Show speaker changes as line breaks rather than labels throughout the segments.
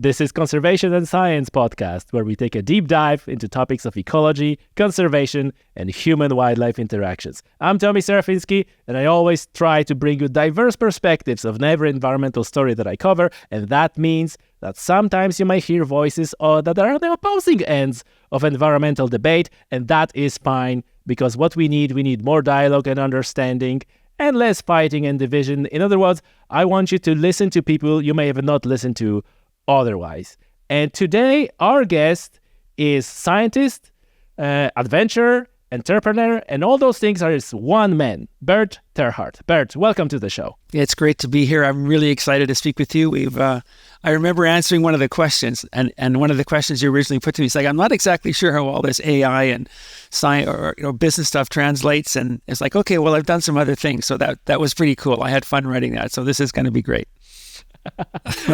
This is Conservation and Science podcast, where we take a deep dive into topics of ecology, conservation, and human-wildlife interactions. I'm Tommy Serafinsky, and I always try to bring you diverse perspectives of every environmental story that I cover, and that means that sometimes you might hear voices that are on the opposing ends of environmental debate, and that is fine, because what we need more dialogue and understanding, and less fighting and division. In other words, I want you to listen to people you may have not listened to otherwise. And today, our guest is scientist, adventurer, entrepreneur, and all those things are one man, Bert Terhart. Bert, welcome to the show.
It's great to be here. I'm really excited to speak with you. I remember answering one of the questions, and one of the questions you originally put to me is like, I'm not exactly sure how all this AI and science or business stuff translates. And it's like, okay, well, I've done some other things. So that was pretty cool. I had fun writing that. So this is going to be great.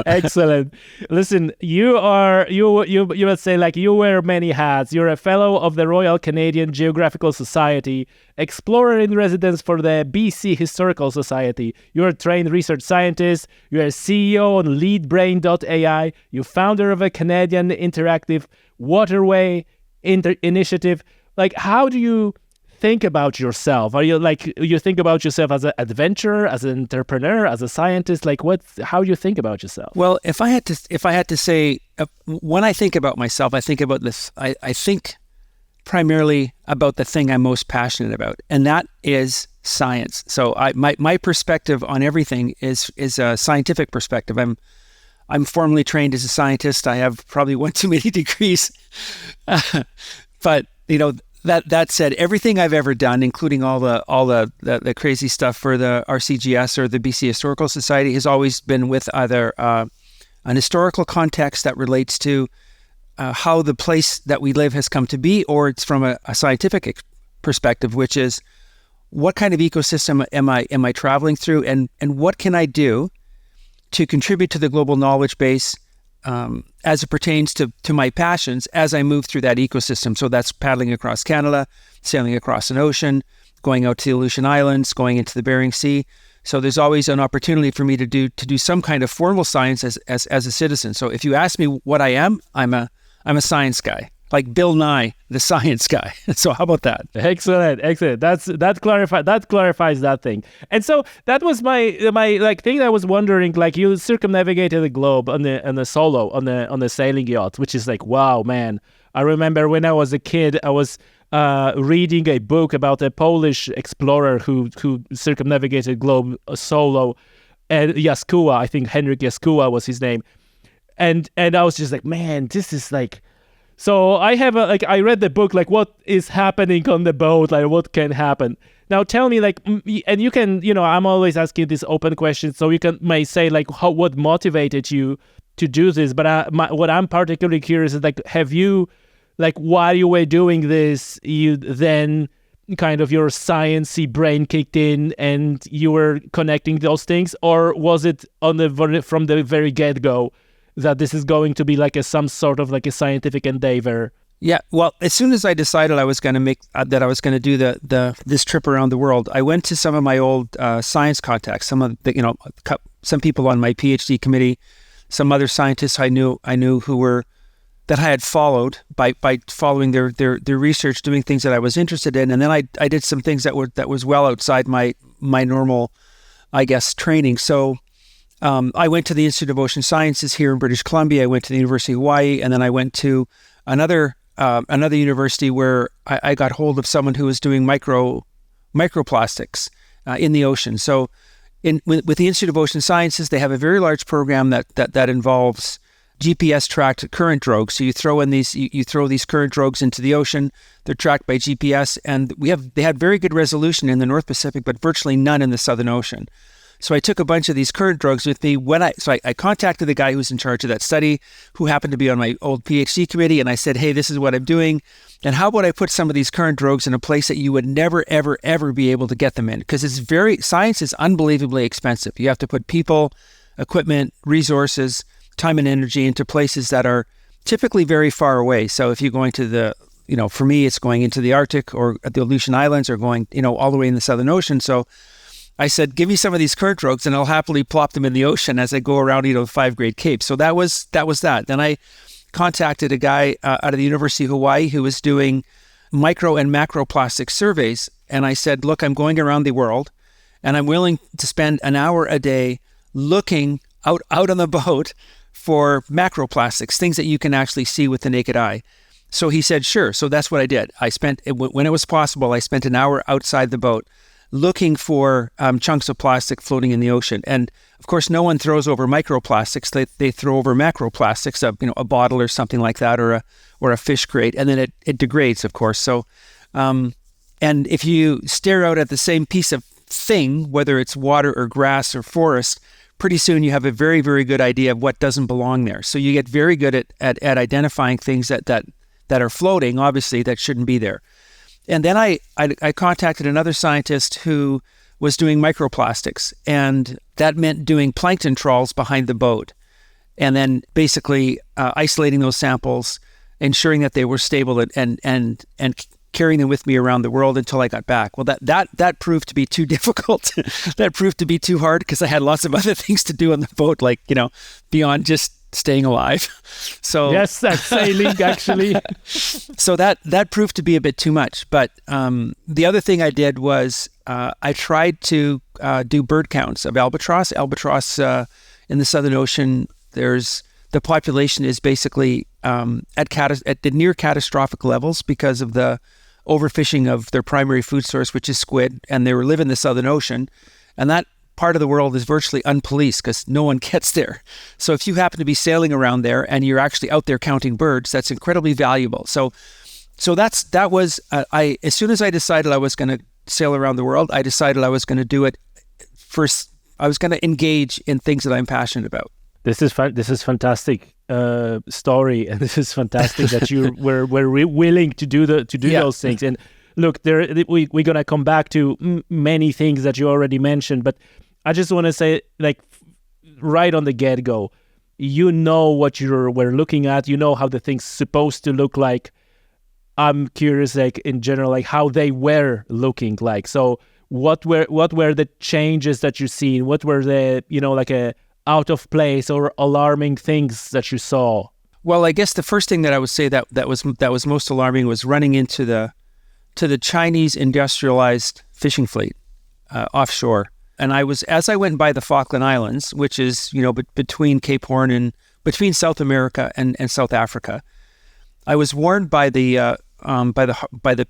Excellent. Listen, you would say like you wear many hats. You're a fellow of the Royal Canadian Geographical Society, explorer in residence for the BC Historical Society. You're a trained research scientist. You're a CEO on leadbrain.ai. You're founder of a Canadian interactive waterway initiative. Like, how do you think about yourself? Are you like, you think about yourself as an adventurer, as an entrepreneur, as a scientist? Like, how do you think about yourself?
Well, if I had to say, when I think about myself, I think about this. I think primarily about the thing I'm most passionate about, and that is science. So my perspective on everything is a scientific perspective. I'm formally trained as a scientist. I have probably one too many degrees, but That said, everything I've ever done, including all the crazy stuff for the RCGS or the BC Historical Society, has always been with either an historical context that relates to how the place that we live has come to be, or it's from a scientific perspective, which is what kind of ecosystem am I traveling through, and what can I do to contribute to the global knowledge base as it pertains to my passions as I move through that ecosystem. So that's paddling across Canada, sailing across an ocean, going out to the Aleutian Islands, going into the Bering Sea. So there's always an opportunity for me to do some kind of formal science as a citizen. So if you ask me what I am, I'm a science guy, like Bill Nye, the science guy. So how about that?
Excellent. That clarifies that thing. And so that was my like thing. I was wondering, like, you circumnavigated the globe on the sailing yacht, which is like, wow, man. I remember when I was a kid, I was reading a book about a Polish explorer who circumnavigated the globe solo, and Jaskóła, I think Henryk Jaskóła was his name, and I was just like, man, this is like. So I read the book, like, what is happening on the boat, like what can happen. Now tell me, like, and you can, I'm always asking this open question, so you may say like what motivated you to do this. But what I'm particularly curious is like, have you, like, while you were doing this, you then kind of your sciencey brain kicked in and you were connecting those things, or was it from the very get-go that this is going to be like some sort of like a scientific endeavor?
Yeah, well, as soon as I decided I was going to make that, I was going to do this trip around the world, I went to some of my old science contacts, some people on my PhD committee, some other scientists I knew that I had followed by following their research, doing things that I was interested in, and then I did some things that was well outside my normal, I guess, training. So. I went to the Institute of Ocean Sciences here in British Columbia. I went to the University of Hawaii, and then I went to another university where I got hold of someone who was doing microplastics in the ocean. So, with the Institute of Ocean Sciences, they have a very large program that involves GPS-tracked current drogues. So you throw these current drogues into the ocean. They're tracked by GPS, and they had very good resolution in the North Pacific, but virtually none in the Southern Ocean. So I took a bunch of these current drogues with me. I contacted the guy who was in charge of that study, who happened to be on my old PhD committee, and I said, hey, this is what I'm doing, and how about I put some of these current drogues in a place that you would never, ever, ever be able to get them in? Because science is unbelievably expensive. You have to put people, equipment, resources, time and energy into places that are typically very far away. So if you're going to for me, it's going into the Arctic or at the Aleutian Islands, or going, all the way in the Southern Ocean. So I said, give me some of these current rogues and I'll happily plop them in the ocean as I go around, the 5 Great Capes. So that was that. Then I contacted a guy out of the University of Hawaii who was doing micro and macroplastic surveys. And I said, look, I'm going around the world and I'm willing to spend an hour a day looking out on the boat for macroplastics, things that you can actually see with the naked eye. So he said, sure. So that's what I did. When it was possible, I spent an hour outside the boat looking for chunks of plastic floating in the ocean. And of course, no one throws over microplastics. They throw over macroplastics, a bottle or something like that, or a fish crate, and then it degrades, of course. So, and if you stare out at the same piece of thing, whether it's water or grass or forest, pretty soon you have a very, very good idea of what doesn't belong there. So you get very good at identifying things that are floating, obviously, that shouldn't be there. And then I contacted another scientist who was doing microplastics, and that meant doing plankton trawls behind the boat, and then basically isolating those samples, ensuring that they were stable, and carrying them with me around the world until I got back. Well, that proved to be too difficult. That proved to be too hard because I had lots of other things to do on the boat, like beyond just staying alive. So
yes, that's sailing actually.
So that proved to be a bit too much. But the other thing I did was I tried to do bird counts of albatross. Albatross in the Southern Ocean, the population is basically at the near catastrophic levels because of the overfishing of their primary food source, which is squid, and they live in the Southern Ocean, and that part of the world is virtually unpoliced because no one gets there. So if you happen to be sailing around there and you're actually out there counting birds, that's incredibly valuable. So that was as soon as I decided I was going to sail around the world, I decided I was going to do it first. I was going to engage in things that I'm passionate about.
This is fantastic story, and this is fantastic that you were willing to do those things. And look, we're gonna come back to many things that you already mentioned, but I just want to say, like, right on the get-go, what we're looking at, how the thing's supposed to look like. I'm curious, like, in general, like how they were looking like. So what were the changes that you've seen? What were the like a out of place or alarming things that you saw?
Well, I guess the first thing that I would say that was most alarming was running into the Chinese industrialized fishing fleet offshore. And as I went by the Falkland Islands, which is between Cape Horn and between South America and South Africa, I was warned by the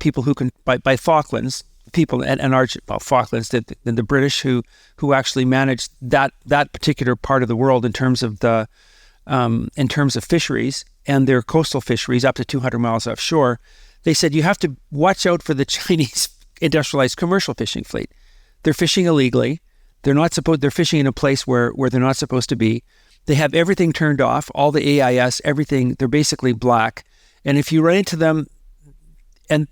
people by Falklands people and Falklands, the British who actually managed that particular part of the world in terms of fisheries and their coastal fisheries up to 200 miles offshore. They said you have to watch out for the Chinese industrialized commercial fishing fleet. They're fishing illegally. They're fishing in a place where they're not supposed to be. They have everything turned off, all the AIS, everything. They're basically black. And if you run into them, and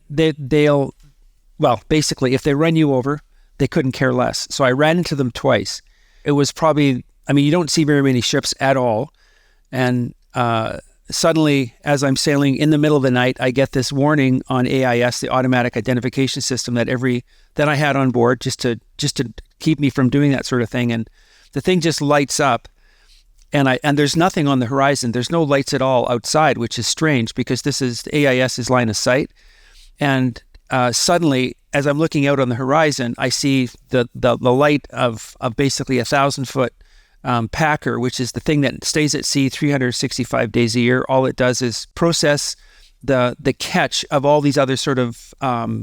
basically, if they run you over, they couldn't care less. So I ran into them twice. It was probably, you don't see very many ships at all. And suddenly, as I'm sailing in the middle of the night, I get this warning on AIS, the automatic identification system that I had on board just to keep me from doing that sort of thing. And the thing just lights up. And there's nothing on the horizon. There's no lights at all outside, which is strange because this is AIS's line of sight. And suddenly, as I'm looking out on the horizon, I see the light of basically 1,000-foot packer, which is the thing that stays at sea 365 days a year. All it does is process the catch of all these other sort of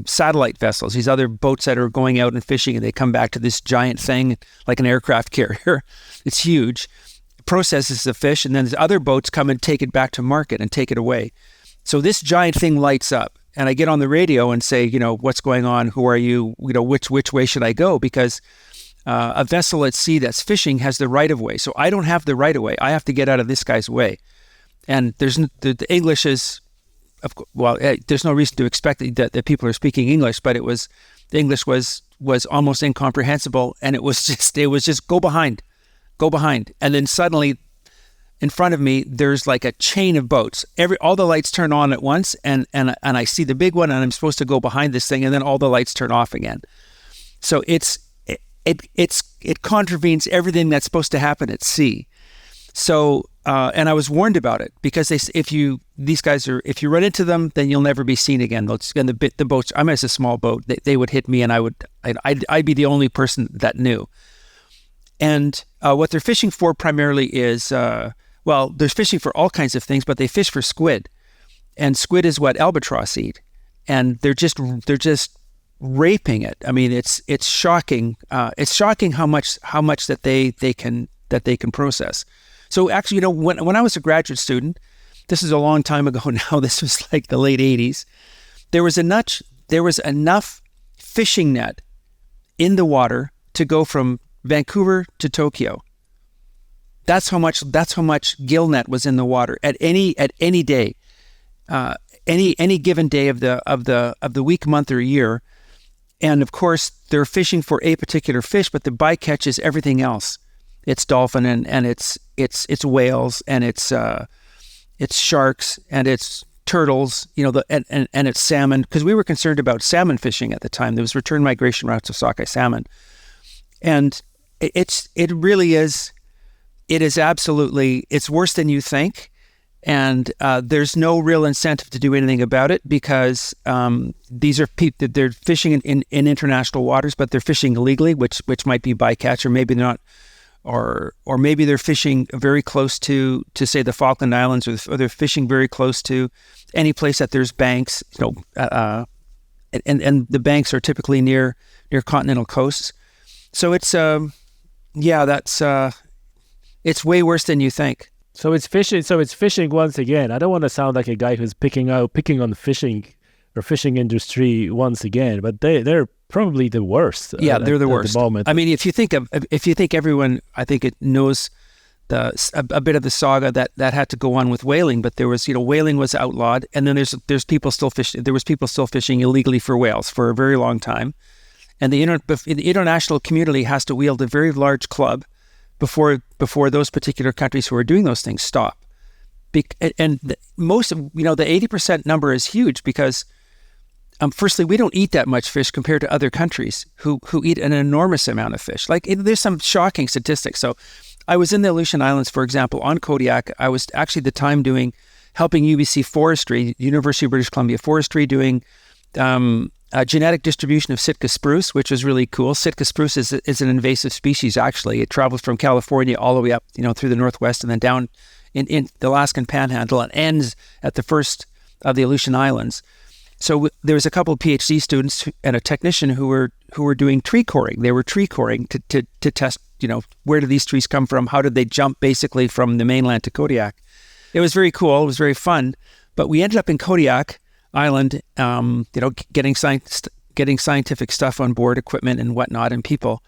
satellite vessels, these other boats that are going out and fishing, and they come back to this giant thing like an aircraft carrier. It's huge. It processes the fish, and then the other boats come and take it back to market and take it away. So this giant thing lights up. And I get on the radio and say, what's going on? Who are you? Which way should I go? Because a vessel at sea that's fishing has the right of way. So I don't have the right of way. I have to get out of this guy's way. And the English is, there's no reason to expect that people are speaking English, but the English was almost incomprehensible. And it was just go behind. And then suddenly, in front of me, there's like a chain of boats. All the lights turn on at once, and I see the big one, and I'm supposed to go behind this thing, and then all the lights turn off again. So it contravenes everything that's supposed to happen at sea. So, and I was warned about it because if you run into them, then you'll never be seen again. They'll just, and the boats. I'm as a small boat. They would hit me, and I'd be the only person that knew. And what they're fishing for primarily is, they're fishing for all kinds of things, but they fish for squid, and squid is what albatross eat, and they're just raping it. I mean, it's shocking. It's shocking how much that they can process. So actually, when I was a graduate student, this is a long time ago now. This was like the late '80s. There was enough fishing net in the water to go from Vancouver to Tokyo. That's how much gill net was in the water at any day, any given day of the week, month, or year. And of course, they're fishing for a particular fish, but the bycatch is everything else. It's dolphin and it's whales and it's sharks and it's turtles, and it's salmon, because we were concerned about salmon fishing at the time. There was return migration routes of sockeye salmon, and it is absolutely, it's worse than you think. And there's no real incentive to do anything about it because these are people, they're fishing in international waters, but they're fishing illegally, which might be bycatch, or maybe they're not, or maybe they're fishing very close to say the Falkland Islands, or they're fishing very close to any place that there's banks, and the banks are typically near continental coasts. So it's it's way worse than you think.
So it's fishing. So it's fishing once again. I don't want to sound like a guy who's picking on the fishing or fishing industry once again, but they're probably the worst.
Yeah, they're the worst
at the moment.
I mean, if you think everyone, I think it knows a bit of the saga that had to go on with whaling. But there was, whaling was outlawed, and then there's people still fishing. There was people still fishing illegally for whales for a very long time, and the international community has to wield a very large club before those particular countries who are doing those things stop. And the 80% number is huge because, firstly, we don't eat that much fish compared to other countries who eat an enormous amount of fish. Like, there's some shocking statistics. So I was in the Aleutian Islands, for example, on Kodiak. I was actually at the time helping UBC Forestry, University of British Columbia Forestry, doing genetic distribution of Sitka spruce, which was really cool. Sitka spruce is an invasive species, actually. It travels from California all the way up, through the Northwest and then down in the Alaskan Panhandle and ends at the first of the Aleutian Islands. So there was a couple of PhD students and a technician who were doing tree coring. They were tree coring to test, where do these trees come from? How did they jump basically from the mainland to Kodiak? It was very cool. It was very fun. But we ended up in Kodiak Island, getting scientific stuff on board, equipment and whatnot, and people.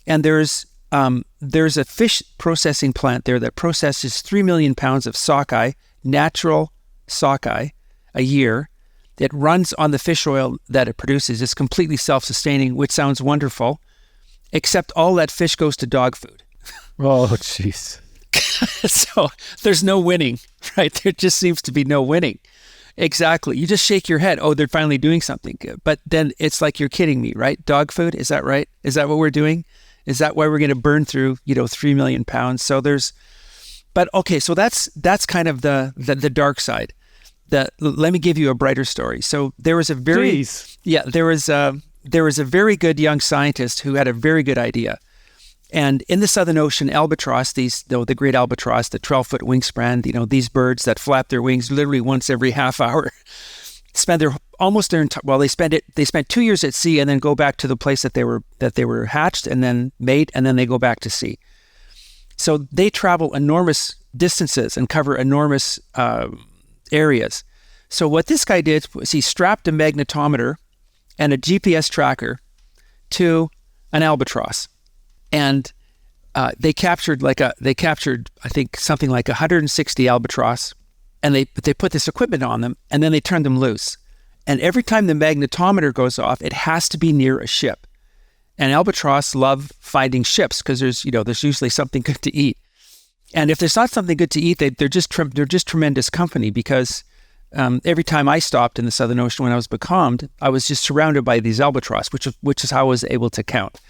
And there's a fish processing plant there that processes 3 million pounds of sockeye, natural sockeye, a year. It runs on the fish oil that it produces. It's completely self-sustaining, which sounds wonderful, except all that fish goes to dog food.
Oh, jeez.
So there's no winning, right? There just seems to be no winning. Exactly. You just shake your head. Oh, they're finally doing something good. But then it's like, you're kidding me, right? Dog food, is that right? Is that what we're doing? Is that why we're going to burn through, 3 million pounds? So but okay, so that's kind of the dark side. Let me give you a brighter story. So there was a very, there was a very good young scientist who had a very good idea. And in the Southern Ocean, albatross, the great albatross, the 12-foot wingspan, these birds that flap their wings literally once every half hour, spend they spent 2 years at sea and then go back to the place that they were hatched and then mate, and then they go back to sea. So they travel enormous distances and cover enormous areas. So what this guy did was he strapped a magnetometer and a GPS tracker to an albatross. And they captured, I think, something like 160 albatross, and they put this equipment on them, and then they turned them loose. And every time the magnetometer goes off, it has to be near a ship. And albatross love finding ships because there's usually something good to eat. And if there's not something good to eat, they're just tremendous company because every time I stopped in the Southern Ocean when I was becalmed, I was just surrounded by these albatross, which is how I was able to count.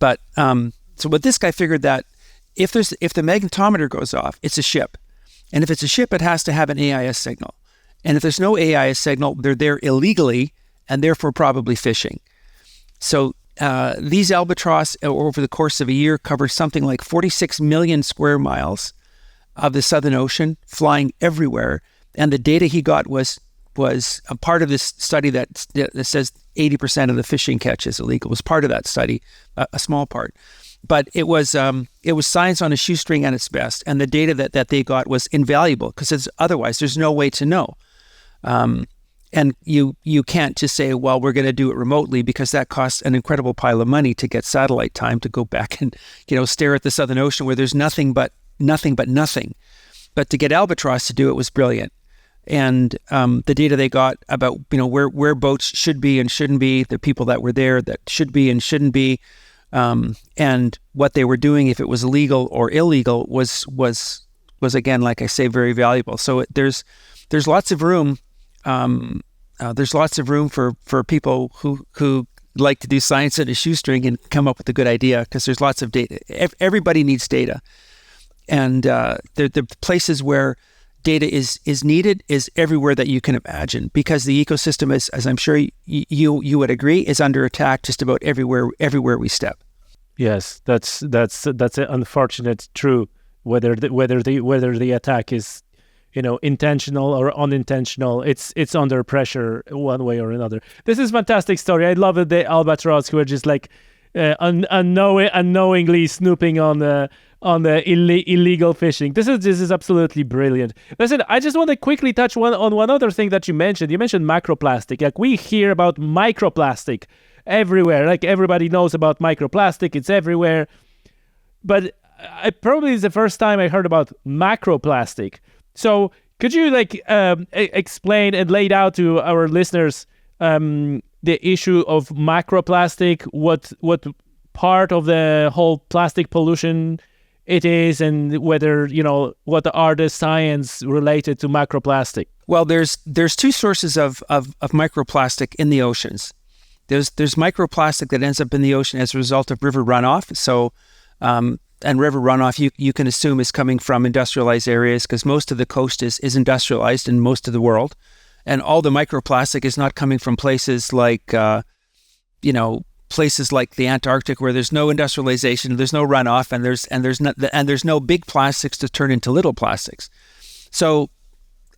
But so what this guy figured that if the magnetometer goes off, it's a ship. And if it's a ship, it has to have an AIS signal. And if there's no AIS signal, they're there illegally and therefore probably fishing. So these albatross over the course of a year cover something like 46 million square miles of the Southern Ocean, flying everywhere. And the data he got was a part of this study that says 80% of the fishing catch is illegal. It was part of that study, a small part. But it was science on a shoestring at its best. And the data that they got was invaluable because otherwise there's no way to know. And you can't just say, well, we're going to do it remotely because that costs an incredible pile of money to get satellite time to go back and, stare at the Southern Ocean where there's nothing but nothing. But to get albatross to do it was brilliant. And the data they got about, where boats should be and shouldn't be, the people that were there that should be and shouldn't be, and what they were doing, if it was legal or illegal, was again, like I say, very valuable. So there's lots of room. There's lots of room for people who like to do science at a shoestring and come up with a good idea because there's lots of data. Everybody needs data. And the places where data is needed is everywhere that you can imagine because the ecosystem is, as I'm sure you would agree, is under attack just about everywhere we step.
Yes, that's an unfortunate true. Whether the attack is intentional or unintentional, it's under pressure one way or another. This is a fantastic story. I love it. The albatross who are just like unknowingly snooping on the illegal fishing. This is absolutely brilliant. Listen, I just want to quickly touch on one other thing that you mentioned. You mentioned microplastic. Like we hear about microplastic everywhere. Like everybody knows about microplastic. It's everywhere. But probably is the first time I heard about macroplastic. So could you explain and lay out to our listeners the issue of macroplastic, what part of the whole plastic pollution it is, and whether, what are the science related to macroplastic?
Well, there's two sources of microplastic in the oceans. There's microplastic that ends up in the ocean as a result of river runoff. So, and river runoff, you can assume is coming from industrialized areas because most of the coast is industrialized in most of the world. And all the microplastic is not coming from places like, places like the Antarctic where there's no industrialization, there's no runoff, and there's no big plastics to turn into little plastics. So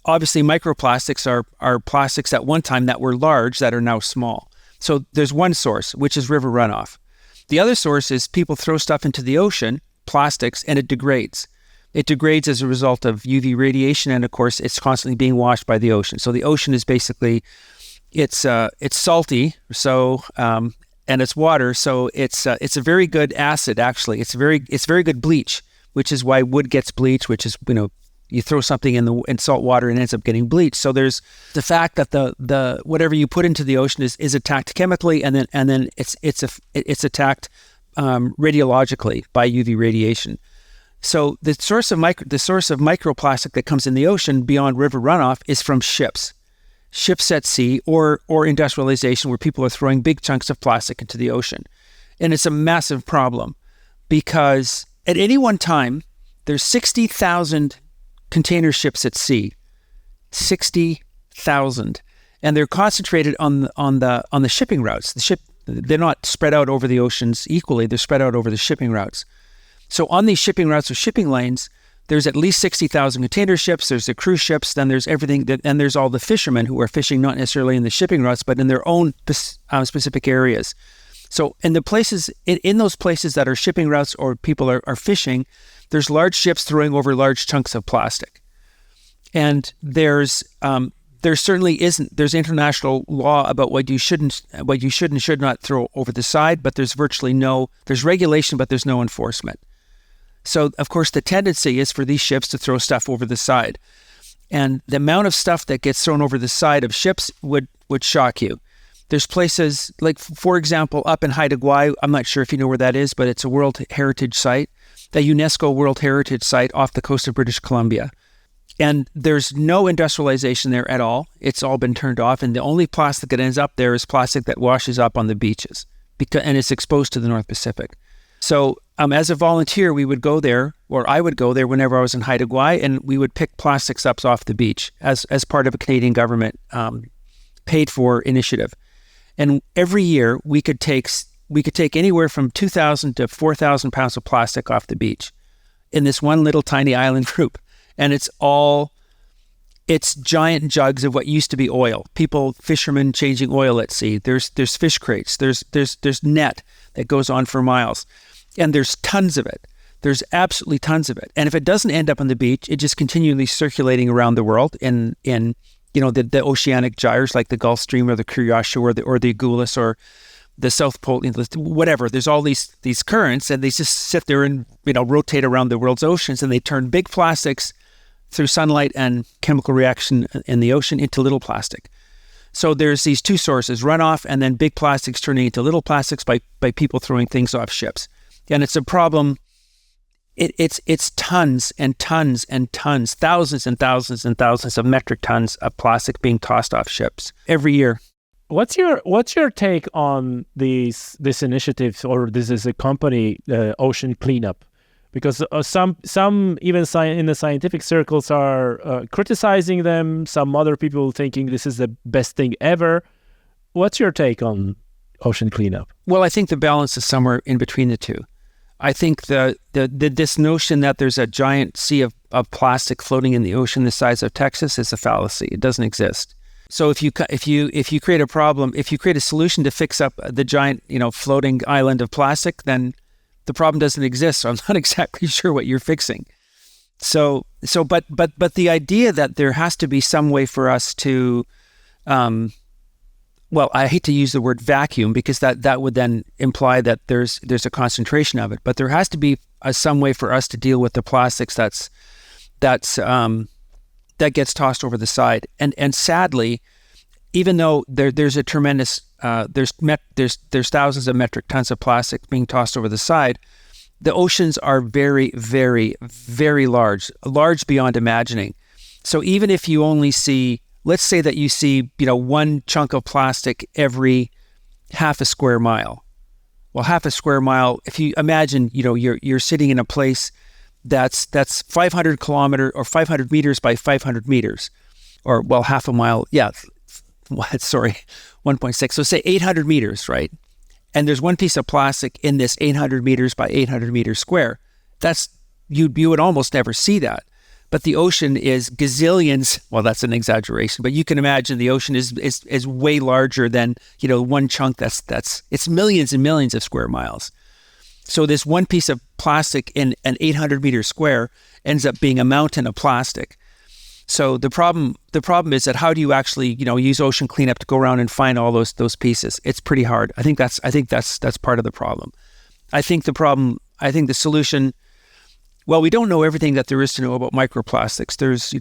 obviously microplastics are plastics at one time that were large that are now small. So there's one source, which is river runoff. The other source is people throw stuff into the ocean, plastics, and it degrades. It degrades as a result of UV radiation, and of course, it's constantly being washed by the ocean. So the ocean is basically, it's salty, so and it's water, so it's a very good acid. Actually, it's very good bleach, which is why wood gets bleached. Which is you throw something in salt water and it ends up getting bleached. So there's the fact that the whatever you put into the ocean is attacked chemically, and then it's attacked radiologically by UV radiation. So the source of microplastic that comes in the ocean beyond river runoff is from ships at sea or industrialization where people are throwing big chunks of plastic into the ocean. And it's a massive problem because at any one time, there's 60,000 container ships at sea, 60,000. And they're concentrated on the shipping routes. They're not spread out over the oceans equally, they're spread out over the shipping routes. So on these shipping routes or shipping lanes, there's at least 60,000 container ships, there's the cruise ships, then there's everything, and there's all the fishermen who are fishing not necessarily in the shipping routes, but in their own specific areas. So in those places that are shipping routes or people are fishing, there's large ships throwing over large chunks of plastic. And there certainly isn't, there's international law about what you should and should not throw over the side, but there's regulation, but there's no enforcement. So, of course, the tendency is for these ships to throw stuff over the side. And the amount of stuff that gets thrown over the side of ships would shock you. There's places, like, for example, up in Haida Gwaii, I'm not sure if you know where that is, but it's a World Heritage Site, the UNESCO World Heritage Site off the coast of British Columbia. And there's no industrialization there at all. It's all been turned off. And the only plastic that ends up there is plastic that washes up on the beaches and it's exposed to the North Pacific. So as a volunteer, we would go there, or I would go there whenever I was in Haida Gwaii, and we would pick plastics up off the beach as part of a Canadian government paid for initiative. And every year we could take anywhere from 2,000 to 4,000 pounds of plastic off the beach in this one little tiny island group. And it's giant jugs of what used to be oil. Fishermen changing oil at sea. There's fish crates. There's net that goes on for miles. And there's tons of it. There's absolutely tons of it. And if it doesn't end up on the beach, it's just continually circulating around the world in the oceanic gyres like the Gulf Stream or the Curiosho or the Agulhas or the South Pole, whatever. There's all these currents, and they just sit there and rotate around the world's oceans, and they turn big plastics through sunlight and chemical reaction in the ocean into little plastic. So there's these two sources, runoff and then big plastics turning into little plastics by people throwing things off ships. And it's a problem. It's tons and tons and tons, thousands and thousands and thousands of metric tons of plastic being tossed off ships every year.
What's your take on this initiative, or this is a company, ocean cleanup? Because some even in the scientific circles are criticizing them. Some other people thinking this is the best thing ever. What's your take on ocean cleanup?
Well, I think the balance is somewhere in between the two. I think this notion that there's a giant sea of plastic floating in the ocean the size of Texas is a fallacy. It doesn't exist. So if you create a problem, if you create a solution to fix up the giant floating island of plastic, then the problem doesn't exist. So I'm not exactly sure what you're fixing. But the idea that there has to be some way for us to well, I hate to use the word vacuum because that would then imply that there's a concentration of it. But there has to be some way for us to deal with the plastics that gets tossed over the side. And sadly, even though there's a tremendous there's thousands of metric tons of plastic being tossed over the side, the oceans are very, very, very large beyond imagining. So even if you only see, let's say that you see, one chunk of plastic every half a square mile. Well, half a square mile, if you imagine, you're sitting in a place that's 500 kilometer or 500 meters by 500 meters, or half a mile. Yeah, sorry, 1.6. So say 800 meters, right? And there's one piece of plastic in this 800 meters by 800 meters square. You would almost never see that. But the ocean is gazillions. Well, that's an exaggeration, but you can imagine the ocean is way larger than, one chunk it's millions and millions of square miles. So this one piece of plastic in an 800 meter square ends up being a mountain of plastic. So the problem is that how do you actually, use ocean cleanup to go around and find all those pieces? It's pretty hard. I think that's part of the problem. I think the solution. Well, we don't know everything that there is to know about microplastics.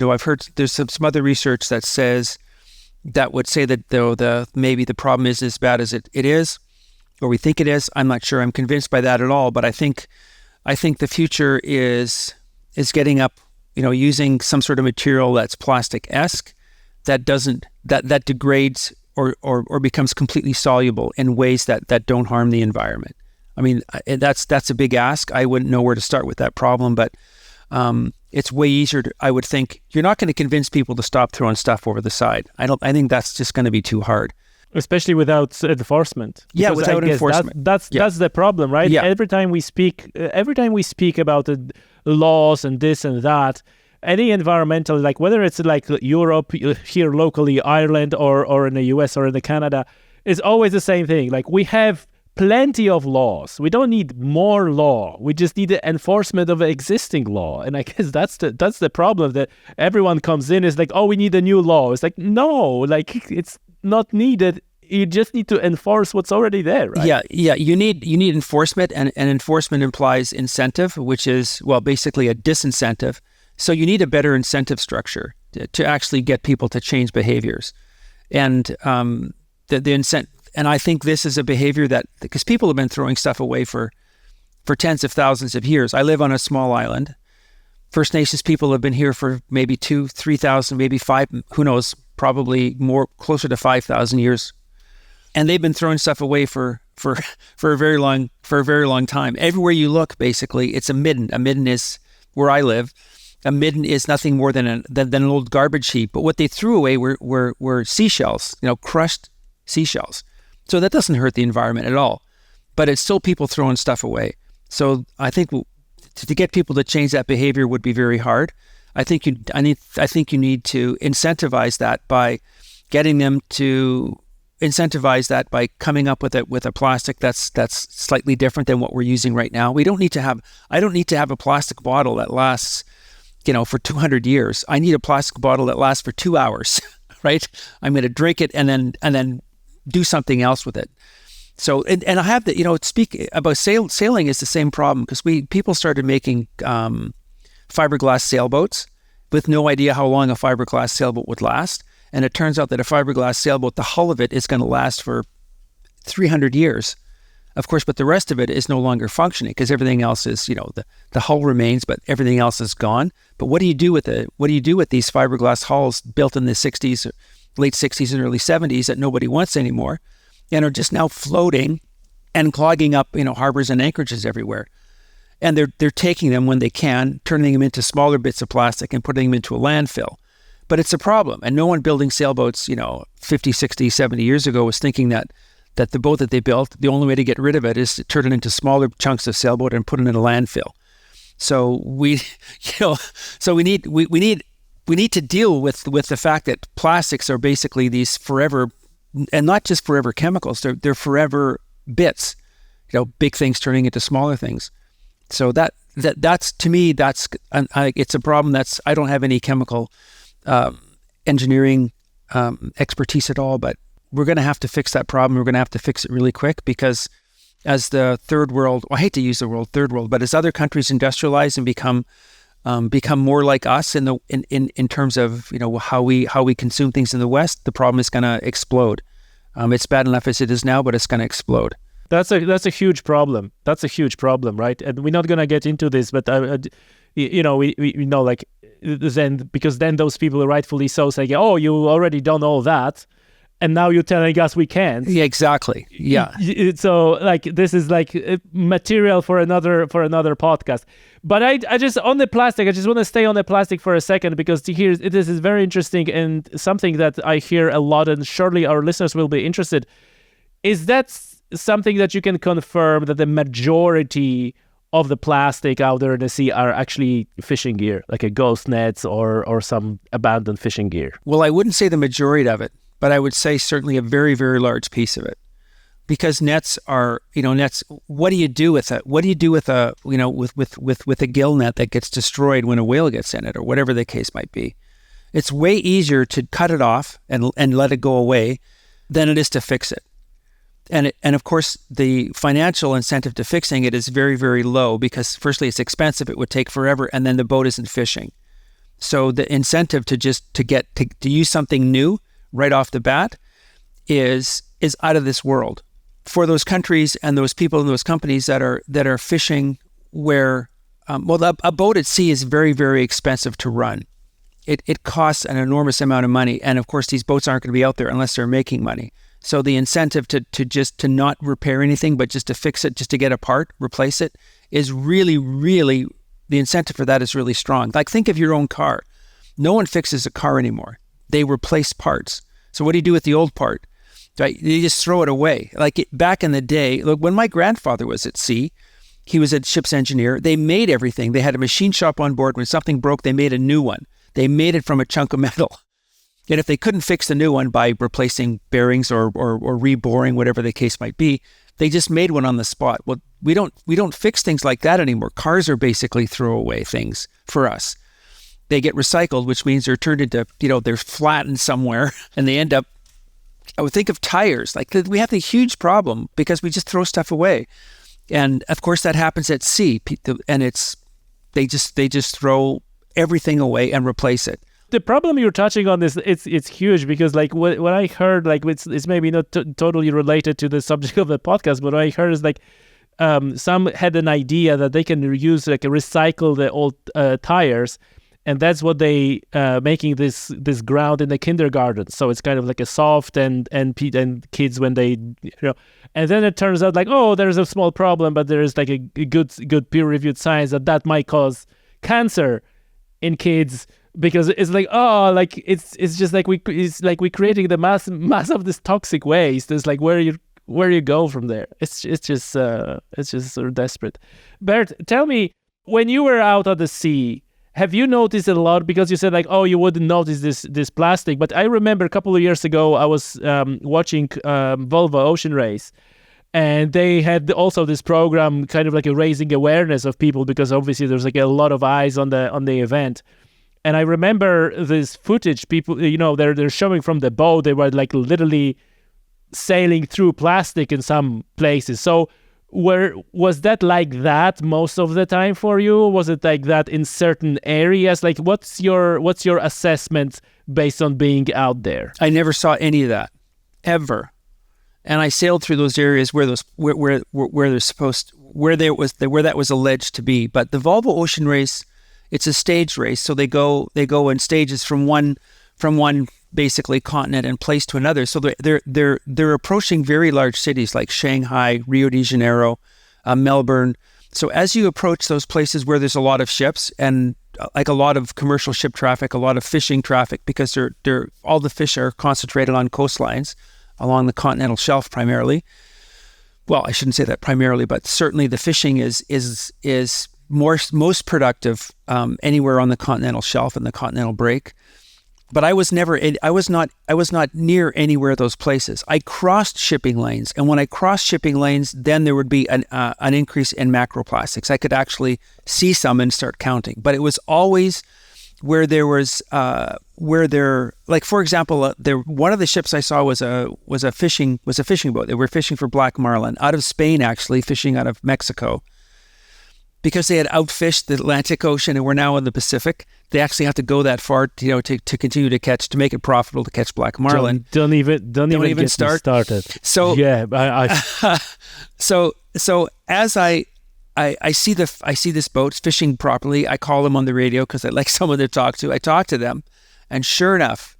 I've heard there's some other research that would say that maybe the problem is as bad as it is, or we think it is. I'm not sure. I'm convinced by that at all. But I think the future is getting up, using some sort of material that's plastic-esque, that degrades or becomes completely soluble in ways that don't harm the environment. I mean, that's a big ask. I wouldn't know where to start with that problem, but it's way easier. I would think you're not going to convince people to stop throwing stuff over the side. I think that's just going to be too hard,
especially without enforcement.
Yeah, without enforcement.
That's the problem, right?
Yeah.
Every time we speak about the laws and this and that, any environmental, like whether it's like Europe, here locally, Ireland, or in the US or in the Canada, it's always the same thing. Like we have plenty of laws. We don't need more law. We just need the enforcement of existing law. And I guess that's the problem, that everyone comes in is like, oh, we need a new law. It's like, no, like it's not needed. You just need to enforce what's already there, right?
Yeah. You need enforcement, and enforcement implies incentive, which is, well, basically a disincentive. So you need a better incentive structure to actually get people to change behaviors. And the incentive. And I think this is a behavior that, because people have been throwing stuff away for tens of thousands of years. I live on a small island. First Nations people have been here for maybe 2,000, 3,000, maybe 5, who knows, probably more, closer to 5,000 years. And they've been throwing stuff away for for a very long time. Everywhere you look, basically, it's a midden. A midden is where I live. A midden is nothing more than an old garbage heap. But what they threw away were seashells, crushed seashells. So that doesn't hurt the environment at all. But it's still people throwing stuff away. So I think to get people to change that behavior would be very hard. I think you need to incentivize that by getting them to incentivize that by coming up with a plastic that's slightly different than what we're using right now. I don't need to have a plastic bottle that lasts, for 200 years. I need a plastic bottle that lasts for 2 hours, right? I'm going to drink it and then do something else with it. So, and I have to, speak about sailing is the same problem, because people started making fiberglass sailboats with no idea how long a fiberglass sailboat would last. And it turns out that a fiberglass sailboat, the hull of it is going to last for 300 years. Of course, but the rest of it is no longer functioning, because everything else is, the hull remains, but everything else is gone. But what do you do with these fiberglass hulls built in the 60s, late 60s and early 70s that nobody wants anymore, and are just now floating and clogging up, harbors and anchorages everywhere? And they're taking them when they can, turning them into smaller bits of plastic and putting them into a landfill. But it's a problem. And no one building sailboats, 50, 60, 70 years ago was thinking that the boat that they built, the only way to get rid of it is to turn it into smaller chunks of sailboat and put it in a landfill. So we need to deal with the fact that plastics are basically these forever, and not just forever chemicals, they're forever bits, big things turning into smaller things. So that's to me, it's a problem I don't have any chemical engineering expertise at all, but we're going to have to fix that problem. We're going to have to fix it really quick, because as the third world, I hate to use the word third world, but as other countries industrialize and become more like us in terms of how we consume things in the West, the problem is going to explode. It's bad enough as it is now, but it's going to explode.
That's a huge problem. That's a huge problem, right? And we're not going to get into this, but we know, like, then, because then those people rightfully so say, oh, you already done all that, and now you're telling us we can't.
Yeah, exactly. Yeah.
So, like, this is like material for another podcast. But I just, on the plastic, I just want to stay on the plastic for a second, because this is very interesting, and something that I hear a lot, and surely our listeners will be interested. Is that something that you can confirm, that the majority of the plastic out there in the sea are actually fishing gear, like a ghost nets or some abandoned fishing gear?
Well, I wouldn't say the majority of it, but I would say certainly a very, very large piece of it. Because nets are, nets, what do you do with it? What do you do with with a gill net that gets destroyed when a whale gets in it, or whatever the case might be? It's way easier to cut it off and let it go away than it is to fix it. And of course, the financial incentive to fixing it is very, very low, because firstly, it's expensive. It would take forever, and then the boat isn't fishing. So the incentive to use something new right off the bat is out of this world for those countries and those people and those companies that are fishing where a boat at sea is very, very expensive to run. It costs an enormous amount of money, and of course, these boats aren't going to be out there unless they're making money. So the incentive to not repair anything, but just to fix it, just to get a part, replace it, is really, really, the incentive for that is really strong. Like, think of your own car. No one fixes a car anymore. They replace parts. So what do you do with the old part? Right? You just throw it away. Like back in the day, look, when my grandfather was at sea, he was a ship's engineer. They made everything. They had a machine shop on board. When something broke, they made a new one. They made it from a chunk of metal. And if they couldn't fix the new one by replacing bearings or reboring, whatever the case might be, they just made one on the spot. Well, we don't fix things like that anymore. Cars are basically throwaway things for us. They get recycled, which means they're turned into, they're flattened somewhere, and they end up, I would think of tires. Like, we have a huge problem because we just throw stuff away. And of course that happens at sea, and they just throw everything away and replace it.
The problem you're touching on is it's huge, because like what I heard, like it's maybe not totally related to the subject of the podcast, but what I heard is like some had an idea that they can recycle the old tires and that's what they making this ground in the kindergarten. So it's kind of like a soft and kids when they and then it turns out like, oh, there's a small problem, but there is like a good peer reviewed science that might cause cancer in kids, because it's like, oh, like it's just like we're creating the mass of this toxic waste. It's like where you go from there. It's just sort of desperate. Bert, tell me, when you were out at the sea, have you noticed it a lot? Because you said like, oh, you wouldn't notice this plastic, but I remember a couple of years ago I was watching Volvo Ocean Race, and they had also this program kind of like a raising awareness of people, because obviously there's like a lot of eyes on the event. And I remember this footage, people, they're showing from the boat, they were like literally sailing through plastic in some places. So was that like that most of the time for you? Was it like that in certain areas? Like what's your assessment based on being out there?
I never saw any of that ever. And I sailed through those areas where that was alleged to be. But the Volvo Ocean Race, it's a staged race, so they go in stages from one basically continent and place to another. So they're approaching very large cities like Shanghai, Rio de Janeiro, Melbourne. So as you approach those places where there's a lot of ships and like a lot of commercial ship traffic, a lot of fishing traffic, because all the fish are concentrated on coastlines along the continental shelf primarily. Well, I shouldn't say that primarily, but certainly the fishing is most productive anywhere on the continental shelf and the continental break. But I was not near anywhere of those places. I crossed shipping lanes, and when I crossed shipping lanes, then there would be an increase in macroplastics. I could actually see some and start counting. But it was always where there was like, for example, one of the ships I saw was a fishing boat. They were fishing for black marlin out of Spain, actually fishing out of Mexico. Because they had outfished the Atlantic Ocean and we're now in the Pacific, they actually have to go that far, to continue to catch, to make it profitable to catch black marlin.
Don't even get started.
So
yeah,
so as I see this boat fishing properly, I call them on the radio because I like someone to talk to. I talk to them, and sure enough,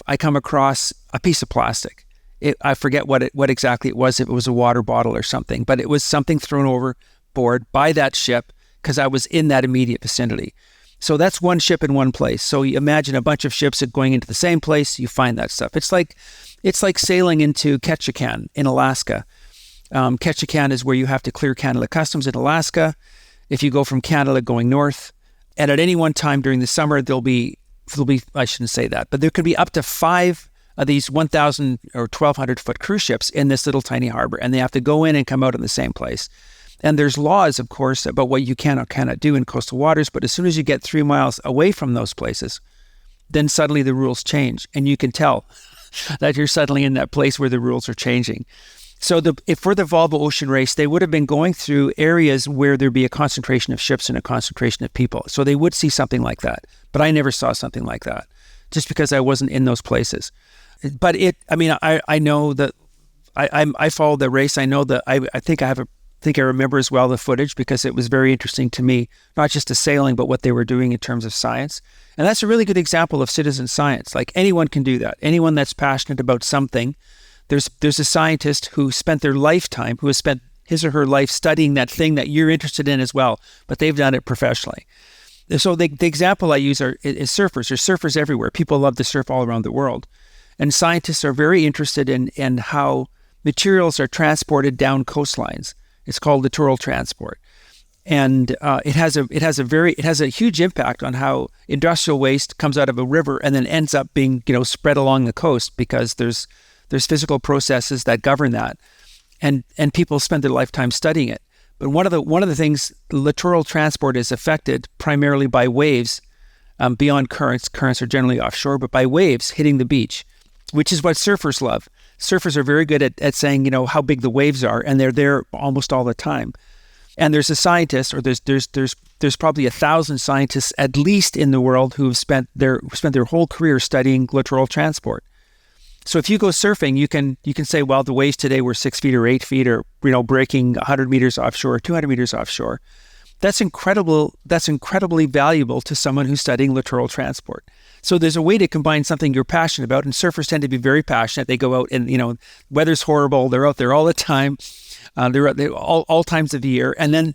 I come across a piece of plastic. I forget what exactly it was. If it was a water bottle or something, but it was something thrown overboard by that ship because I was in that immediate vicinity. So that's one ship in one place. So you imagine a bunch of ships going into the same place, you find that stuff. It's like sailing into Ketchikan in Alaska. Ketchikan is where you have to clear Canada Customs in Alaska if you go from Canada going north. And at any one time during the summer, there'll be I shouldn't say that, but there could be up to 5 of these 1,000 or 1,200 foot cruise ships in this little tiny harbor, and they have to go in and come out in the same place. And there's laws, of course, about what you can or cannot do in coastal waters, but as soon as you get 3 miles away from those places, then suddenly the rules change, and you can tell that you're suddenly in that place where the rules are changing. So if for the Volvo Ocean Race, they would have been going through areas where there'd be a concentration of ships and a concentration of people. So they would see something like that. But I never saw something like that, just because I wasn't in those places. But I know that I followed the race. I know that I think I remember as well the footage because it was very interesting to me, not just the sailing, but what they were doing in terms of science. And that's a really good example of citizen science. Like anyone can do that. Anyone that's passionate about something. There's a scientist who spent their lifetime, who has spent his or her life studying that thing that you're interested in as well, but they've done it professionally. So the example I use is surfers. There's surfers everywhere. People love to surf all around the world. And scientists are very interested in how materials are transported down coastlines. It's called littoral transport. And it has a huge impact on how industrial waste comes out of a river and then ends up being, spread along the coast, because there's physical processes that govern that, and people spend their lifetime studying it. But one of the things, littoral transport is affected primarily by waves, beyond currents. Currents are generally offshore, but by waves hitting the beach, which is what surfers love. Surfers are very good at saying, how big the waves are, and they're there almost all the time. And there's a scientist, or there's probably 1,000 scientists at least in the world who have spent their whole career studying littoral transport. So if you go surfing, you can say, well, the waves today were 6 feet or 8 feet, or breaking 100 meters offshore, 200 meters offshore. that's incredibly valuable to someone who's studying littoral transport. So there's a way to combine something you're passionate about, and surfers tend to be very passionate. They go out and, weather's horrible. They're out there all the time. They're out there all times of the year. And then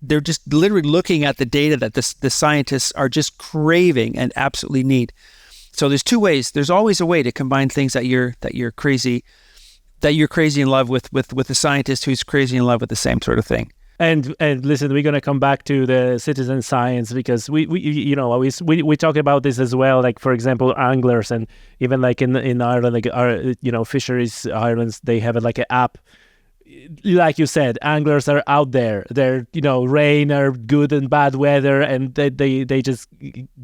they're just literally looking at the data that the scientists are just craving and absolutely need. So there's two ways. There's always a way to combine things that you're crazy in love with a scientist who's crazy in love with the same sort of thing.
And listen, we're gonna come back to the citizen science, because we talk about this as well. Like, for example, anglers, and even like in Ireland, like our fisheries islands, they have like an app. Like you said, anglers are out there. They're rain or good and bad weather, and they just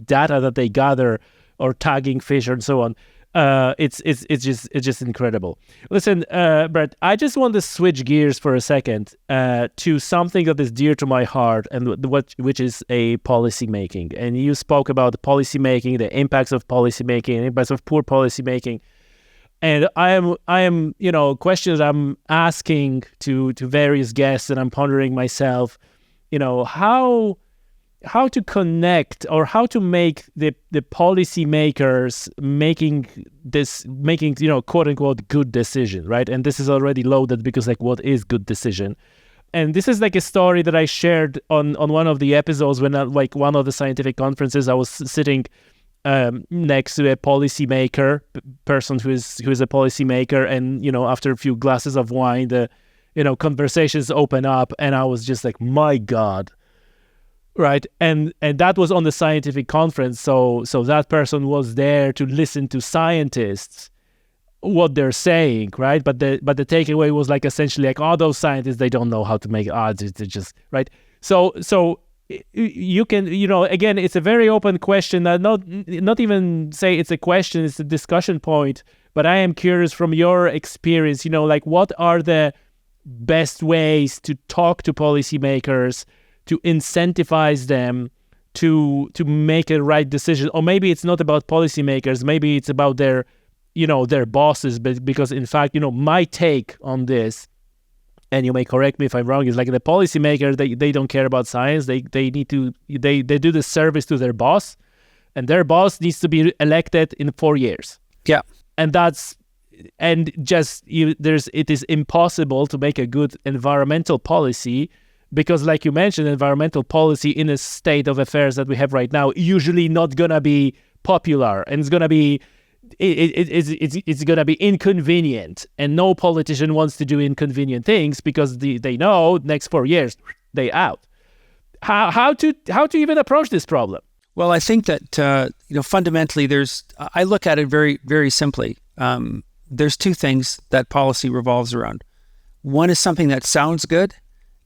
data that they gather or tagging fish and so on. It's just incredible. Listen, Bert, I just want to switch gears for a second to something that is dear to my heart, and which is a policy making. And you spoke about policy making, the impacts of policy making, impacts of poor policy making. And I am questions I'm asking to various guests, and I'm pondering myself, how to connect, or how to make the policy makers making quote unquote good decision, right? And this is already loaded, because like, what is good decision? And this is like a story that I shared on one of the episodes when one of the scientific conferences, I was sitting next to a policymaker, person who is a policymaker, and after a few glasses of wine, the conversations open up, and I was just like, my God, right? And that was on the scientific conference, so that person was there to listen to scientists, what they're saying, right? But the takeaway was like, essentially like, all those scientists, they don't know how to make odds. It's just right. So you can, again, it's a very open question. Not even say it's a question, it's a discussion point. But I am curious from your experience, like, what are the best ways to talk to policymakers, to incentivize them to make a right decision? Or maybe it's not about policymakers, maybe it's about their bosses. But because in fact, my take on this, and you may correct me if I'm wrong, is like, the policymaker, they don't care about science. They do the service to their boss, and their boss needs to be elected in 4 years.
Yeah.
And it is impossible to make a good environmental policy, because like you mentioned, environmental policy in a state of affairs that we have right now, usually not gonna be popular, and it's gonna be inconvenient, and no politician wants to do inconvenient things, because they know next 4 years they out. How to even approach this problem?
Well, I think that fundamentally, I look at it very, very simply. There's two things that policy revolves around. One is something that sounds good,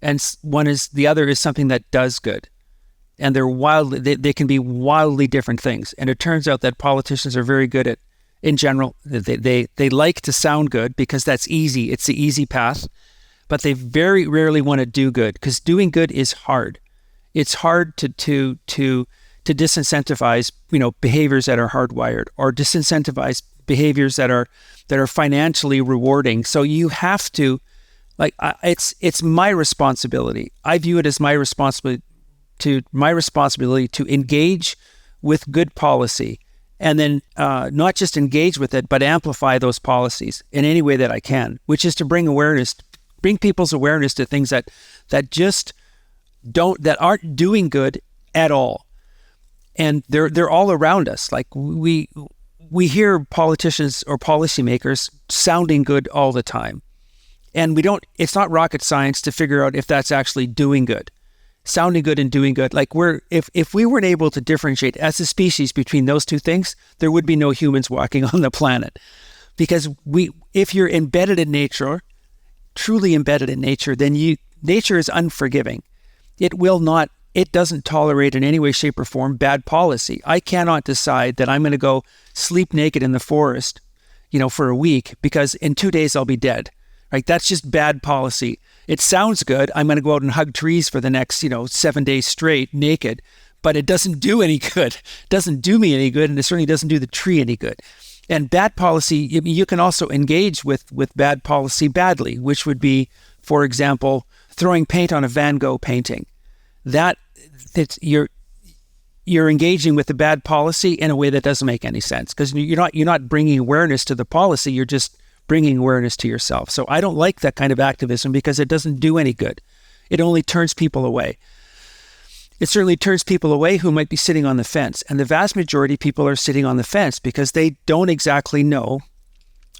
and the other is something that does good. And they can be wildly different things. And it turns out that politicians are very good at, in general, they like to sound good, because that's easy. It's the easy path. But they very rarely want to do good, because doing good is hard. It's hard to disincentivize, behaviors that are hardwired, or disincentivize behaviors that are financially rewarding. So you have to, it's my responsibility. I view it as my responsibility to engage with good policy, and then not just engage with it, but amplify those policies in any way that I can, which is to bring people's awareness to things that aren't doing good at all. And they're all around us. Like, we hear politicians or policymakers sounding good all the time. And it's not rocket science to figure out if that's actually doing good. Sounding good and doing good. Like, if we weren't able to differentiate as a species between those two things, there would be no humans walking on the planet. Because if you're embedded in nature, truly embedded in nature, then nature is unforgiving. It doesn't tolerate in any way, shape, or form bad policy. I cannot decide that I'm going to go sleep naked in the forest, for a week, because in 2 days I'll be dead. Right? That's just bad policy. It sounds good. I'm going to go out and hug trees for the next, 7 days straight naked, but it doesn't do any good. It doesn't do me any good, and it certainly doesn't do the tree any good. And bad policy, you can also engage with bad policy badly, which would be, for example, throwing paint on a Van Gogh painting. that's you're engaging with the bad policy in a way that doesn't make any sense, because you're not bringing awareness to the policy. You're just bringing awareness to yourself. So I don't like that kind of activism because it doesn't do any good. It only turns people away. It certainly turns people away who might be sitting on the fence. And the vast majority of people are sitting on the fence because they don't exactly know,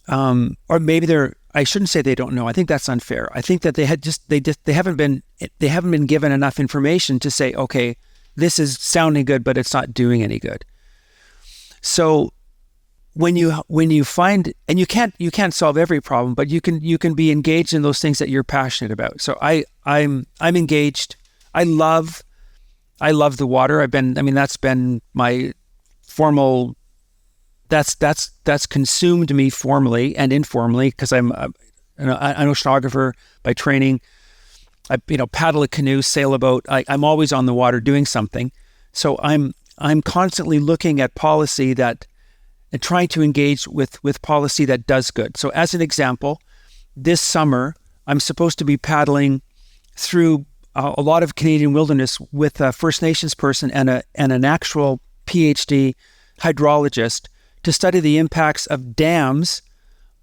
or maybe I shouldn't say they don't know. I think that's unfair. I think that they haven't been given enough information to say, okay, this is sounding good, but it's not doing any good. So when you find, and you can't solve every problem, but you can be engaged in those things that you're passionate about. So I'm engaged. I love the water. That's been my formal, that's consumed me formally and informally, because I'm an oceanographer by training. I paddle a canoe, sail a boat. I'm always on the water doing something. So I'm constantly looking at policy and trying to engage with policy that does good. So as an example, this summer, I'm supposed to be paddling through a lot of Canadian wilderness with a First Nations person and an actual PhD hydrologist to study the impacts of dams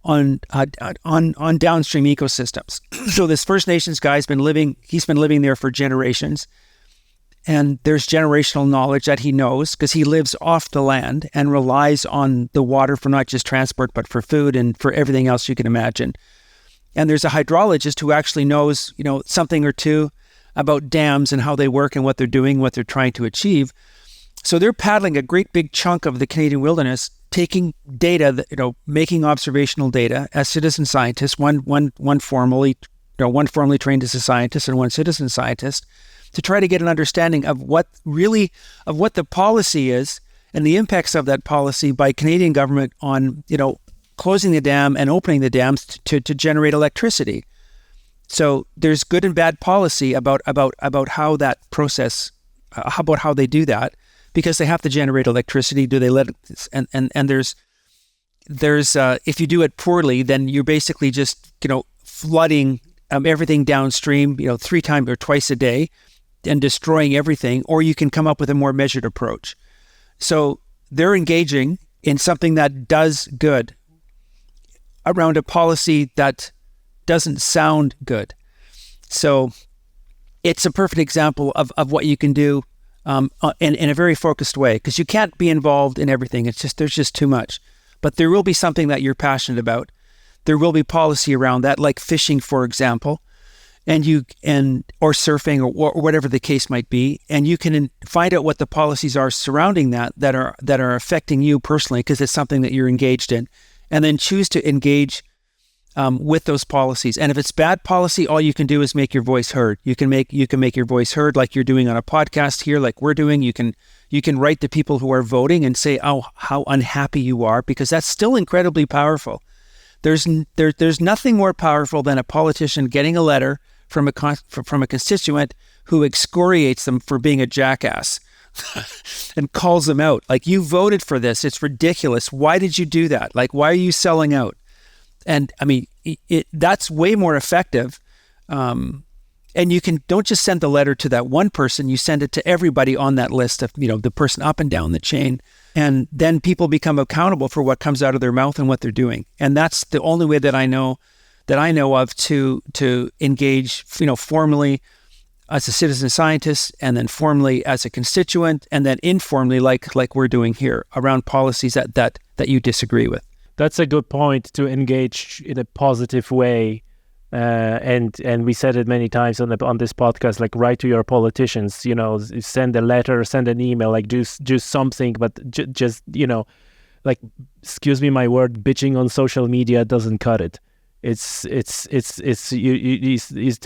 on downstream ecosystems. So this First Nations guy he's been living there for generations, and there's generational knowledge that he knows because he lives off the land and relies on the water for not just transport, but for food and for everything else you can imagine. And there's a hydrologist who actually knows, something or two about dams and how they work and what they're doing, what they're trying to achieve. So they're paddling a great big chunk of the Canadian wilderness, taking data, making observational data as citizen scientists, one formally trained as a scientist and one citizen scientist, to try to get an understanding of what the policy is and the impacts of that policy by Canadian government on, closing the dam and opening the dams to generate electricity. So there's good and bad policy about how that process, about how they do that, because they have to generate electricity. Do they let it, and there's if you do it poorly, then you're basically just flooding everything downstream 3 times or twice a day and destroying everything. Or you can come up with a more measured approach. So they're engaging in something that does good around a policy that doesn't sound good. So it's a perfect example of what you can do in a very focused way, because you can't be involved in everything. There's just too much. But there will be something that you're passionate about. There will be policy around that, like fishing, for example, or surfing or whatever the case might be. And you can find out what the policies are surrounding that are affecting you personally, because it's something that you're engaged in, and then choose to engage with those policies. And if it's bad policy, all you can do is make your voice heard. You can make your voice heard, like you're doing on a podcast here, like we're doing. You can write to people who are voting and say, oh, how unhappy you are, because that's still incredibly powerful. There's nothing more powerful than a politician getting a letter from a constituent who excoriates them for being a jackass and calls them out. Like, you voted for this. It's ridiculous. Why did you do that? Like, why are you selling out? And that's way more effective. And don't just send the letter to that one person, you send it to everybody on that list of, the person up and down the chain. And then people become accountable for what comes out of their mouth and what they're doing. And that's the only way that I know of to engage, formally as a citizen scientist, and then formally as a constituent, and then informally, like we're doing here, around policies that you disagree with.
That's a good point, to engage in a positive way, and we said it many times on this podcast. Like, write to your politicians. Send a letter, send an email. Like, do something, but just like, excuse me, my word, bitching on social media doesn't cut it. It's to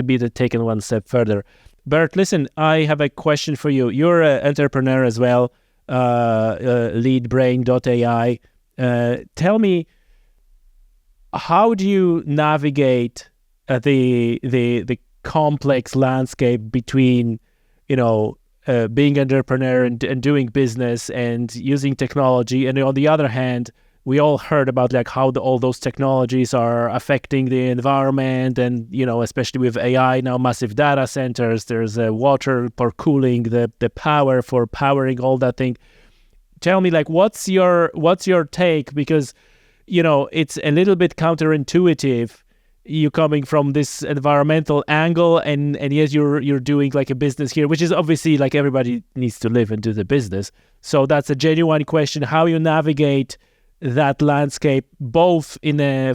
be taken one step further. Bert, listen, I have a question for you. You're an entrepreneur as well. Leadbrain.ai. Tell me, how do you navigate the complex landscape between being an entrepreneur and doing business and using technology, and on the other hand, we all heard about like how all those technologies are affecting the environment, and especially with AI now, massive data centers. There's water for cooling, the power for powering all that thing. Tell me, like, what's your take? Because it's a little bit counterintuitive. You coming from this environmental angle, and yes, you're doing like a business here, which is obviously like everybody needs to live and do the business. So that's a genuine question: how you navigate that landscape, both in a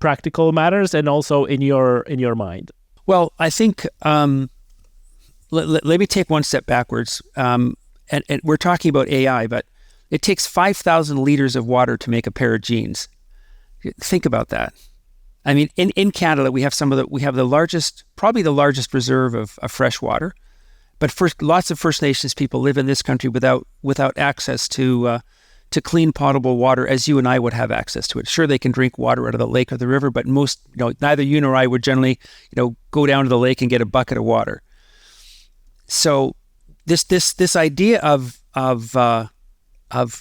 practical matters and also in your mind.
Well, I think let me take one step backwards. And we're talking about AI, but it takes 5,000 liters of water to make a pair of jeans. Think about that. I mean, in Canada, we have the largest, probably the largest reserve of fresh water, but lots of First Nations people live in this country without access to clean potable water as you and I would have access to it. Sure, they can drink water out of the lake or the river, but most, neither you nor I would generally, go down to the lake and get a bucket of water. So this idea of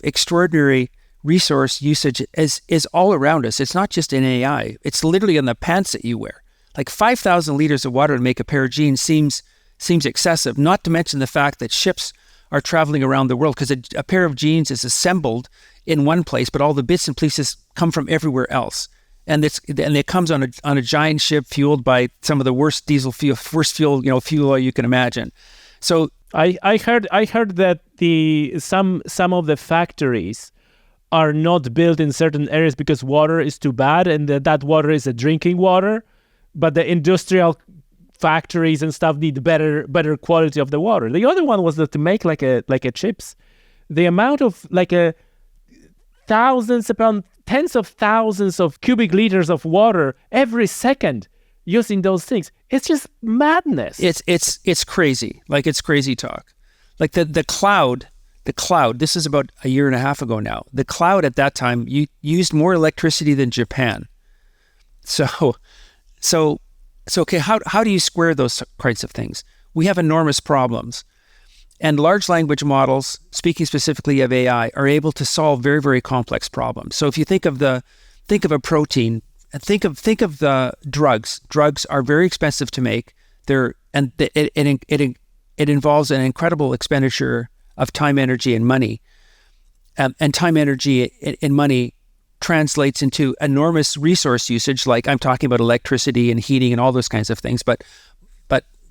extraordinary resource usage is all around us. It's not just in AI. It's literally in the pants that you wear. Like 5,000 liters of water to make a pair of jeans seems excessive, not to mention the fact that ships are traveling around the world, because a pair of jeans is assembled in one place, but all the bits and pieces come from everywhere else. And it comes on a giant ship fueled by some of the worst fuel oil you can imagine. So
I heard that some of the factories are not built in certain areas because water is too bad, and that water is a drinking water, but the industrial factories and stuff need better quality of the water. The other one was that to make like a chips, the amount of like thousands upon tens of thousands of cubic liters of water every second using those things. It's just madness.
It's crazy. Like, it's crazy talk. Like the cloud, this is about a year and a half ago now. The cloud at that time used more electricity than Japan. So okay, how do you square those kinds of things? We have enormous problems. And large language models, speaking specifically of AI, are able to solve very, very complex problems. So if you think of a protein, and think of the drugs. Drugs are very expensive to make. It involves an incredible expenditure of time, energy, and money. And time, energy, and money translates into enormous resource usage, like I'm talking about electricity and heating and all those kinds of things. But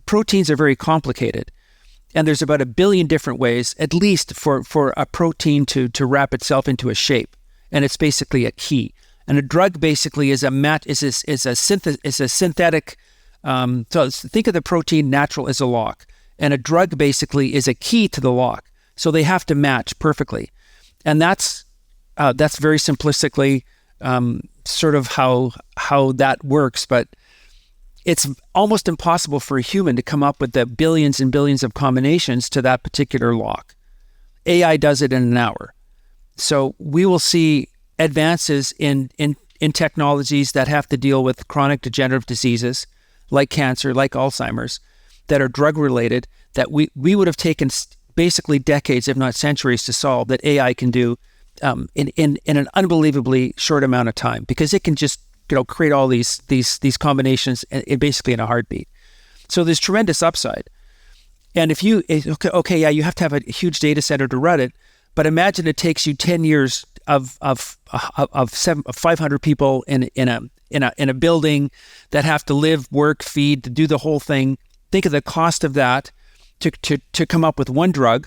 proteins are very complicated. And there's about 1 billion different ways, at least for a protein to wrap itself into a shape. And it's basically a key. And a drug basically is a synthetic. So think of the protein natural as a lock, and a drug basically is a key to the lock. So they have to match perfectly, and that's very simplistically sort of how that works. But it's almost impossible for a human to come up with the billions and billions of combinations to that particular lock. AI does it in an hour. So we will see advances in technologies that have to deal with chronic degenerative diseases like cancer, like Alzheimer's, that are drug related, that we would have taken basically decades, if not centuries, to solve, that AI can do in an unbelievably short amount of time, because it can just create all these combinations basically in a heartbeat. So there's tremendous upside. And if you you have to have a huge data center to run it, but imagine it takes you 10 years of 500 people in a building that have to live, work, feed, to do the whole thing. Think of the cost of that to come up with one drug,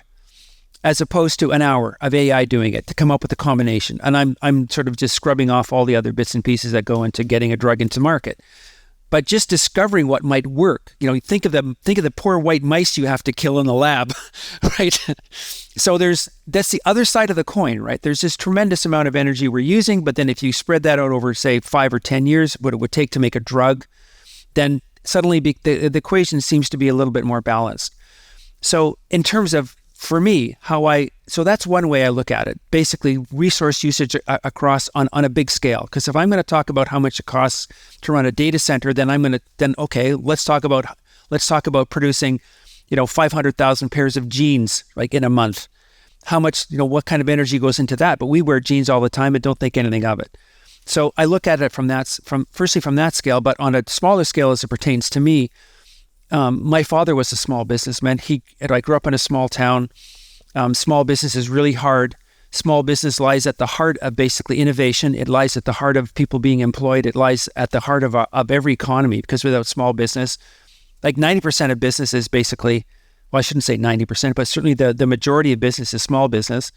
as opposed to an hour of AI doing it to come up with a combination. And I'm sort of just scrubbing off all the other bits and pieces that go into getting a drug into market. But just discovering what might work, think of the poor white mice you have to kill in the lab, right? So that's the other side of the coin, right? There's this tremendous amount of energy we're using, but then if you spread that out over, say, 5 or 10 years, what it would take to make a drug, then suddenly the equation seems to be a little bit more balanced. So in terms of, for me, so that's one way I look at it. Basically, resource usage across on a big scale. Because if I'm going to talk about how much it costs to run a data center, then let's talk about producing, 500,000 pairs of jeans like in a month. how much, what kind of energy goes into that. But we wear jeans all the time and don't think anything of it. So I look at it from that scale, but on a smaller scale as it pertains to me. My father was a small businessman. I grew up in a small town. Small business is really hard. Small business lies at the heart of basically innovation. It lies at the heart of people being employed. It lies at the heart of every economy, because without small business, like 90% of business is basically, well, I shouldn't say 90%, but certainly the majority of business is small business.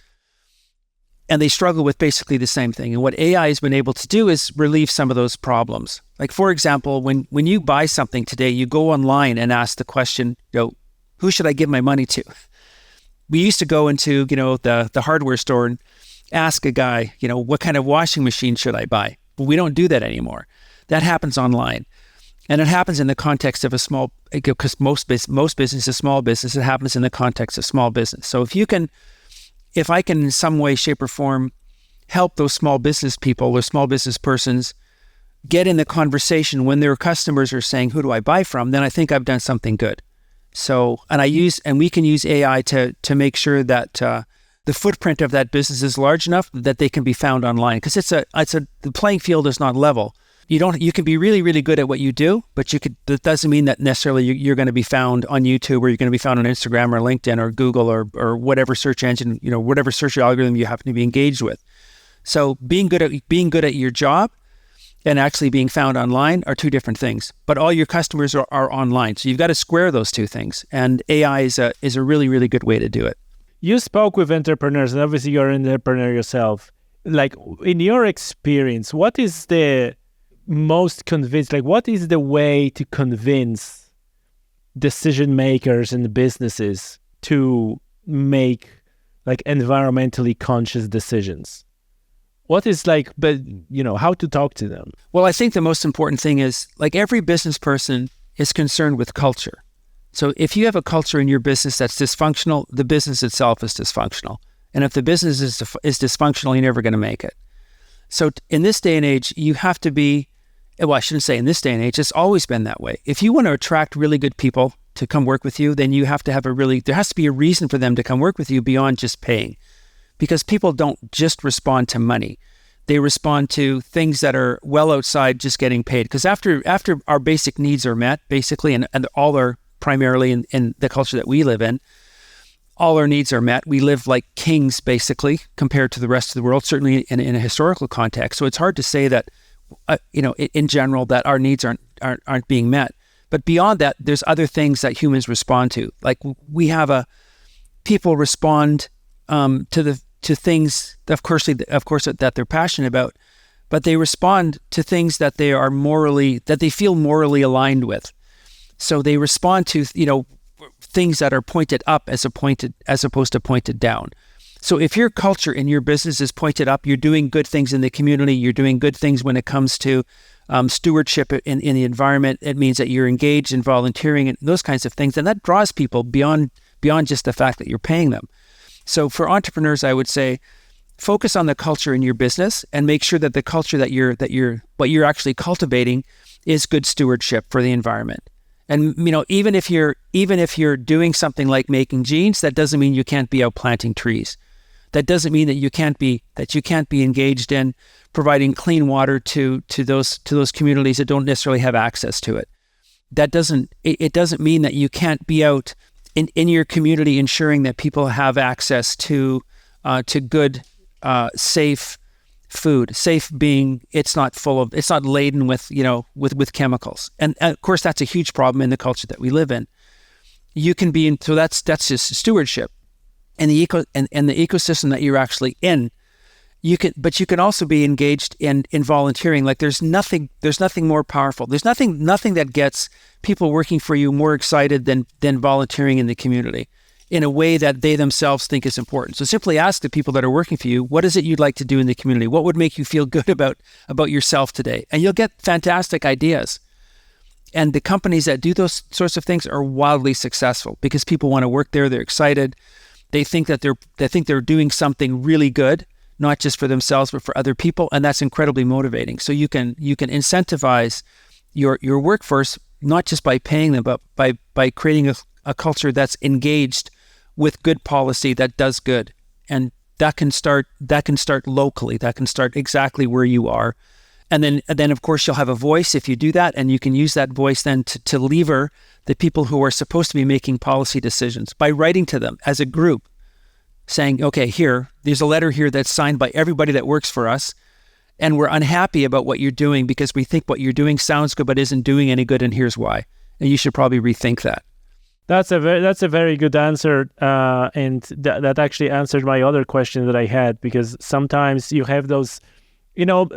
And they struggle with basically the same thing. And what AI has been able to do is relieve some of those problems. Like, for example, when you buy something today, you go online and ask the question, who should I give my money to? We used to go into, the hardware store and ask a guy, what kind of washing machine should I buy? But we don't do that anymore. That happens online. And it happens in the context of because most business is small business, it happens in the context of small business. So if I can in some way, shape or form help those small business people or small business persons get in the conversation when their customers are saying, who do I buy from? Then I think I've done something good. So, and we can use AI to make sure that the footprint of that business is large enough that they can be found online. Because the playing field is not level. You can be really, really good at what you do, but that doesn't mean that necessarily you're going to be found on YouTube, or you're going to be found on Instagram or LinkedIn or Google or whatever search engine, whatever search algorithm you happen to be engaged with. So being good at your job and actually being found online are two different things. But all your customers are online. So you've got to square those two things. And AI is a really, really good way to do it.
You spoke with entrepreneurs, and obviously you're an entrepreneur yourself. Like, in your experience, what is the most what is the way to convince decision makers and businesses to make like environmentally conscious decisions? What is how to talk to them?
Well, I think the most important thing is, like, every business person is concerned with culture. So if you have a culture in your business that's dysfunctional, the business itself is dysfunctional. And if the business is dysfunctional, you're never going to make it. So in this day and age, you have to be, well, I shouldn't say in this day and age, it's always been that way. If you want to attract really good people to come work with you, then you have to have there has to be a reason for them to come work with you beyond just paying. Because people don't just respond to money. They respond to things that are well outside just getting paid. Because after our basic needs are met, basically, and all are primarily in the culture that we live in, all our needs are met. We live like kings, basically, compared to the rest of the world, certainly in a historical context. So it's hard to say that, in general, that our needs aren't being met. But beyond that, there's other things that humans respond to. Like, people respond to things, of course, that they're passionate about, but they respond to things that they feel morally aligned with. So they respond to, things that are pointed up as opposed to pointed down. So if your culture in your business is pointed up, you're doing good things in the community, you're doing good things when it comes to stewardship in the environment, it means that you're engaged in volunteering and those kinds of things, and that draws people beyond just the fact that you're paying them. So for entrepreneurs, I would say, focus on the culture in your business and make sure that the culture what you're actually cultivating is good stewardship for the environment. And even if you're doing something like making jeans, that doesn't mean you can't be out planting trees. That doesn't mean that you can't be engaged in providing clean water to those communities that don't necessarily have access to it. It doesn't mean that you can't be out in your community ensuring that people have access to good, safe food. Safe being it's not laden with chemicals. And of course that's a huge problem in the culture that we live in. You can be so that's just stewardship. And the ecosystem that you're actually in, you can also be engaged in volunteering. Like, there's nothing more powerful. There's nothing that gets people working for you more excited than volunteering in the community in a way that they themselves think is important. So simply ask the people that are working for you, what is it you'd like to do in the community? What would make you feel good about yourself today? And you'll get fantastic ideas. And the companies that do those sorts of things are wildly successful because people want to work there. They're excited. They think that they're doing something really good, not just for themselves, but for other people. And that's incredibly motivating. So you can incentivize your workforce, not just by paying them, but by creating a culture that's engaged with good policy that does good. And that can start locally. That can start exactly where you are. And then of course you'll have a voice if you do that, and you can use that voice then to lever the people who are supposed to be making policy decisions by writing to them as a group, saying, okay, there's a letter here that's signed by everybody that works for us, and we're unhappy about what you're doing because we think what you're doing sounds good but isn't doing any good, and here's why. And you should probably rethink that.
That's a very good answer, and that actually answered my other question that I had, because sometimes you have those,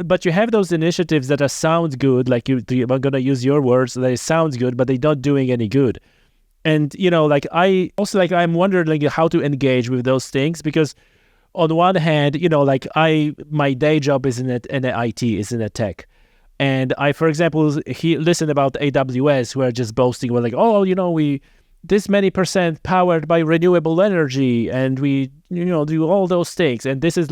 but you have those initiatives that sound good, like I'm going to use your words, they sound good, but they're not doing any good. And, I'm wondering how to engage with those things, because on one hand, my day job is in IT, is in a tech. And I, for example, listen about AWS, who are just boasting, we this many percent powered by renewable energy, and we, do all those things. And this is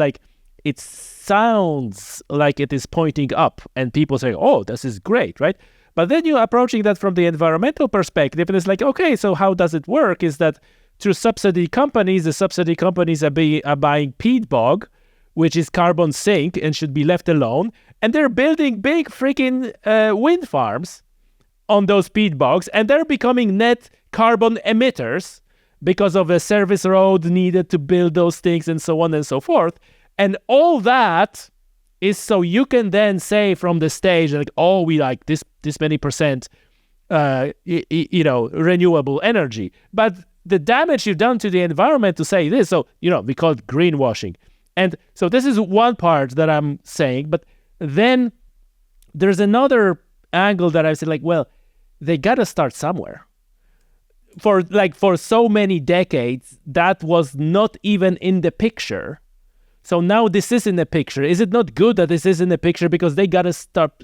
it sounds like it is pointing up, and people say, oh, this is great, right? But then you're approaching that from the environmental perspective, and it's okay, so how does it work? Is that through subsidy companies, the subsidy companies are buying peat bog, which is carbon sink and should be left alone, and they're building big freaking wind farms on those peat bogs, and they're becoming net carbon emitters because of a service road needed to build those things, and so on and so forth. And all that is so you can then say from the stage, we like this many percent, renewable energy. But the damage you've done to the environment to say this, so, we call it greenwashing. And so this is one part that I'm saying, but then there's another angle that I said, they got to start somewhere. For so many decades, that was not even in the picture. So now this is in the picture. Is it not good that this is in the picture? Because they got to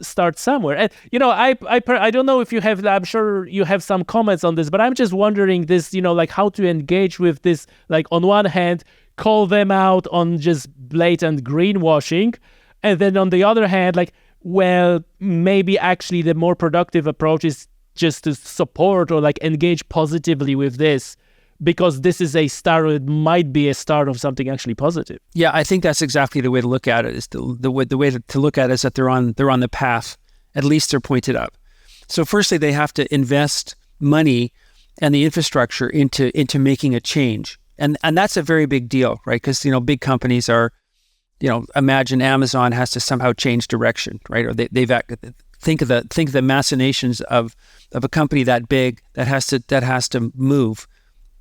start somewhere. And, I don't know if you have, I'm sure you have some comments on this, but I'm just wondering this, how to engage with this, on one hand, call them out on just blatant greenwashing. And then on the other hand, maybe actually the more productive approach is just to support or engage positively with this, because this is a start, it might be a start of something actually positive.
Yeah, I think that's exactly the way to look at it. Is the way to look at it is that they're on the path. At least they're pointed up. So firstly, they have to invest money and the infrastructure into making a change, and that's a very big deal, right? Because big companies are, imagine Amazon has to somehow change direction, right? Or they've think of the machinations of a company that big that has to move,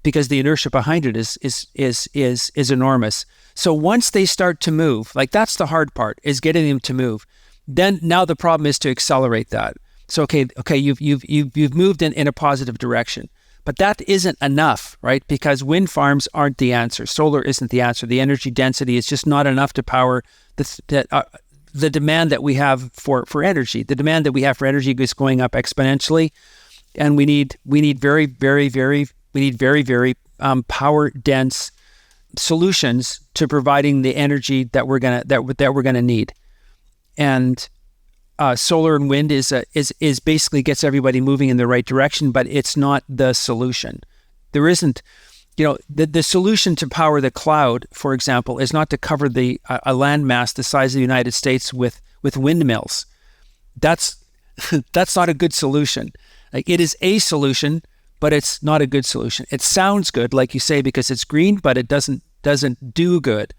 because the inertia behind it is enormous. So once they start to move, that's the hard part, is getting them to move. Then now the problem is to accelerate that. So okay, you've moved in a positive direction, but that isn't enough, right? Because wind farms aren't the answer. Solar isn't the answer. The energy density is just not enough to power the demand that we have for energy. The demand that we have for energy is going up exponentially, and we need very, very, very power dense solutions to providing the energy that we're gonna need. And solar and wind is basically gets everybody moving in the right direction, but it's not the solution. There isn't, the solution to power the cloud, for example, is not to cover a landmass the size of the United States with windmills. That's not a good solution. It is a solution, but it's not a good solution. It sounds good, like you say, because it's green, but it doesn't do good.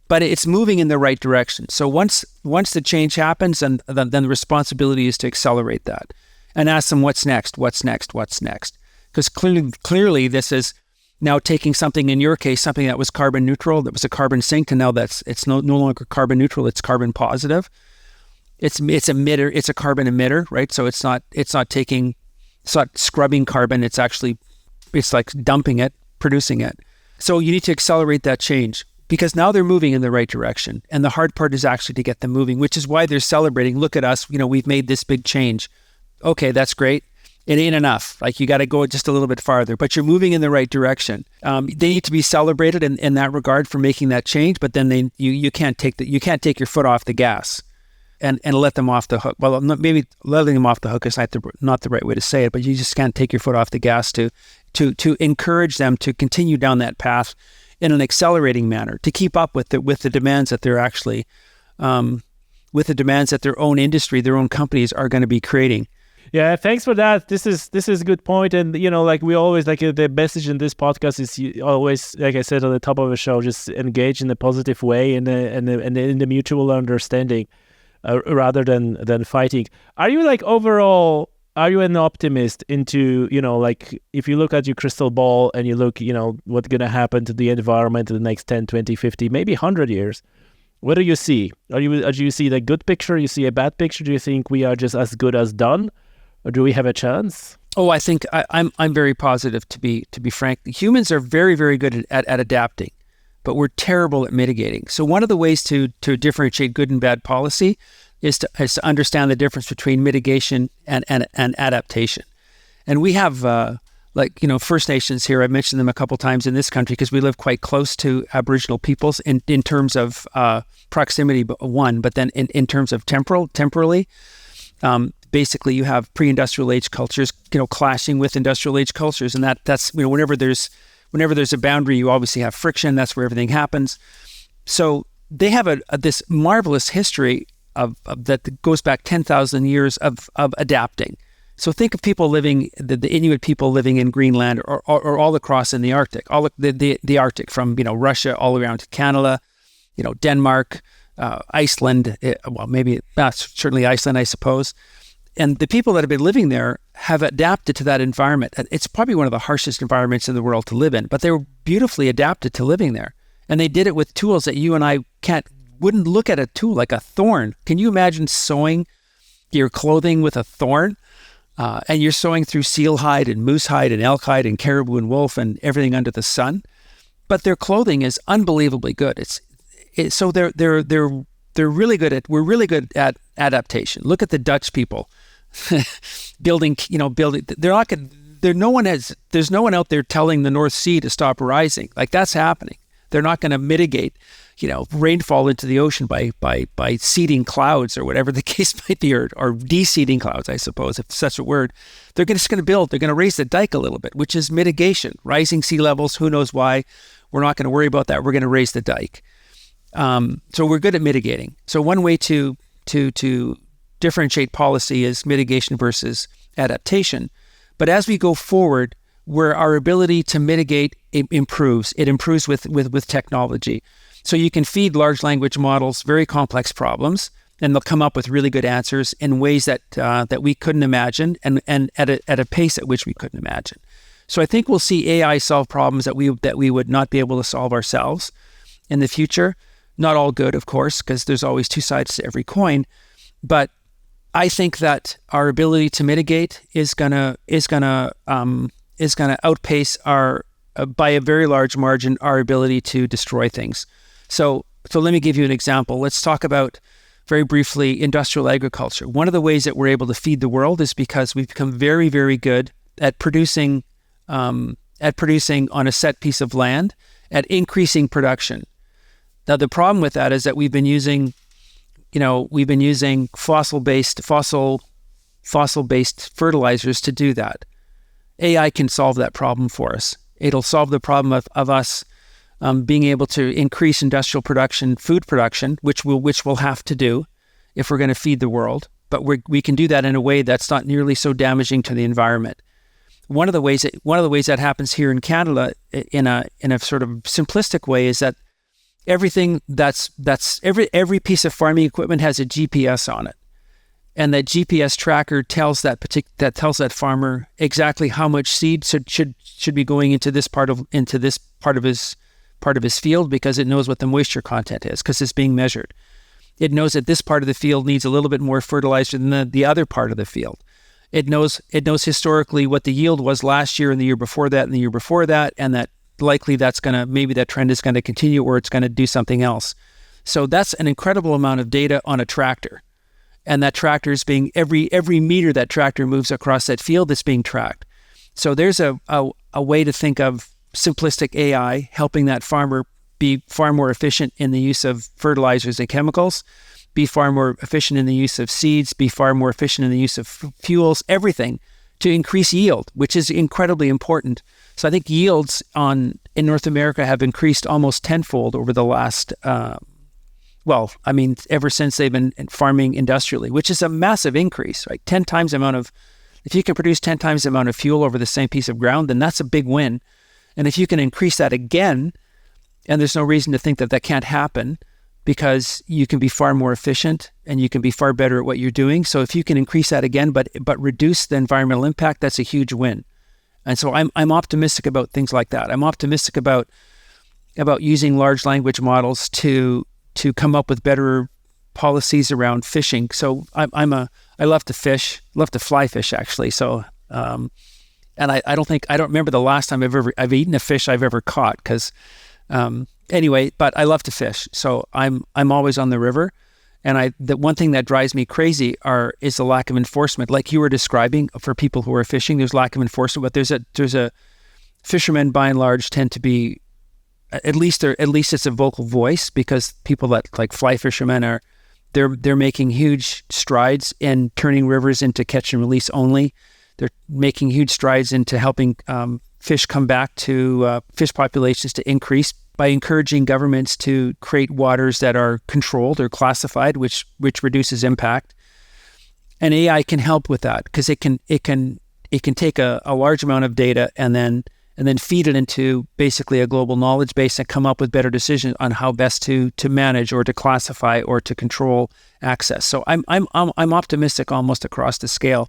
But it's moving in the right direction. So once the change happens, and then the responsibility is to accelerate that and ask them what's next. Because clearly this is now taking something, in your case, something that was carbon neutral, that was a carbon sink, and now it's no longer carbon neutral, it's carbon positive. It's a carbon emitter, right? So it's not scrubbing carbon, it's dumping it, producing it. So you need to accelerate that change, because now they're moving in the right direction. And the hard part is actually to get them moving, which is why they're celebrating. Look at us, we've made this big change. Okay, that's great. It ain't enough. You got to go just a little bit farther, but you're moving in the right direction. They need to be celebrated in that regard for making that change, but then you can't take your foot off the gas and let them off the hook. Well, maybe letting them off the hook is not the right way to say it, but you just can't take your foot off the gas to encourage them to continue down that path in an accelerating manner to keep up with the demands that they're actually with the demands that their own industry, their own companies are going to be creating.
Yeah, thanks for that. This is a good point, and like we always the message in this podcast is you always, like I said on the top of the show, just engage in a positive way and in the mutual understanding, rather than fighting. Are you overall? Are you an optimist into if you look at your crystal ball and you look what's going to happen to the environment in the next 10, 20, 50, maybe 100 years? What do you see? Do you see the good picture? You see a bad picture? Do you think we are just as good as done? Or do we have a chance?
Oh, I think I'm very positive, to be frank. Humans are very, very good at adapting, but we're terrible at mitigating. So one of the ways to differentiate good and bad policy is to understand the difference between mitigation and adaptation. And we have First Nations here. I mentioned them a couple times in this country because we live quite close to Aboriginal peoples in terms of proximity, but then in terms of temporally. Basically, you have pre-industrial age cultures, clashing with industrial age cultures, and that's whenever there's a boundary, you obviously have friction. That's where everything happens. So they have this marvelous history of that goes back 10,000 years of adapting. So think of people living, the Inuit people living in Greenland or all across in the Arctic, the Arctic from Russia all around to Canada, Denmark, Iceland. Maybe certainly Iceland, I suppose. And the people that have been living there have adapted to that environment. It's probably one of the harshest environments in the world to live in, but they were beautifully adapted to living there. And they did it with tools that you and I wouldn't look at a tool like a thorn. Can you imagine sewing your clothing with a thorn? And you're sewing through seal hide and moose hide and elk hide and caribou and wolf and everything under the sun. But their clothing is unbelievably good. So they're really good at. We're really good at adaptation. Look at the Dutch people. building. There's no one out there telling the North Sea to stop rising. That's happening. They're not going to mitigate, rainfall into the ocean by seeding clouds or whatever the case might be, or de-seeding clouds, I suppose, if such a word. They're just going to build. They're going to raise the dike a little bit, which is mitigation. Rising sea levels, who knows why? We're not going to worry about that. We're going to raise the dike. So we're good at mitigating. So one way to differentiate policy is mitigation versus adaptation. But as we go forward, where our ability to mitigate improves, it improves with technology. So you can feed large language models very complex problems, and they'll come up with really good answers in ways that we couldn't imagine, and at a pace at which we couldn't imagine. So I think we'll see AI solve problems that we would not be able to solve ourselves in the future. Not all good, of course, because there's always two sides to every coin. But I think that our ability to mitigate is gonna outpace by a very large margin our ability to destroy things. So let me give you an example. Let's talk about very briefly industrial agriculture. One of the ways that we're able to feed the world is because we've become very, very good at producing on a set piece of land, at increasing production. Now the problem with that is that we've been using fossil-based fertilizers to do that. AI can solve that problem for us. It'll solve the problem of us being able to increase industrial production, food production, which we'll have to do if we're going to feed the world. But we can do that in a way that's not nearly so damaging to the environment. One of the ways that happens here in Canada, in a sort of simplistic way, is that everything every piece of farming equipment has a GPS on it, and that GPS tracker tells that farmer exactly how much seed should be going into this part of his field, because it knows what the moisture content is, because it's being measured. It knows that this part of the field needs a little bit more fertilizer than the other part of the field. It knows historically what the yield was last year and the year before that and the year before that, and that likely maybe that trend is going to continue, or it's going to do something else. So that's an incredible amount of data on a tractor. And that tractor is being, every meter that tractor moves across that field, it's being tracked. So there's a way to think of simplistic AI helping that farmer be far more efficient in the use of fertilizers and chemicals, be far more efficient in the use of seeds, be far more efficient in the use of fuels, everything, to increase yield, which is incredibly important. So I think yields in North America have increased almost tenfold over the last, ever since they've been farming industrially, which is a massive increase, right? If you can produce 10 times the amount of fuel over the same piece of ground, then that's a big win. And if you can increase that again, and there's no reason to think that that can't happen, because you can be far more efficient and you can be far better at what you're doing. So if you can increase that again, but reduce the environmental impact, that's a huge win. And so I'm optimistic about things like that. I'm optimistic about using large language models to come up with better policies around fishing. So I love to fish, love to fly fish actually. So and I don't remember the last time I've eaten a fish I've ever caught, because anyway, but I love to fish. So I'm always on the river. And the one thing that drives me crazy is the lack of enforcement. Like you were describing, for people who are fishing, there's lack of enforcement, but there's a fishermen by and large tend to be, at least it's a vocal voice, because people that like fly fishermen they're making huge strides in turning rivers into catch and release only. They're making huge strides into helping fish come back to fish populations to increase by encouraging governments to create waters that are controlled or classified, which reduces impact. And AI can help with that, because it can take a large amount of data and then feed it into basically a global knowledge base and come up with better decisions on how best to manage or to classify or to control access. So I'm optimistic almost across the scale,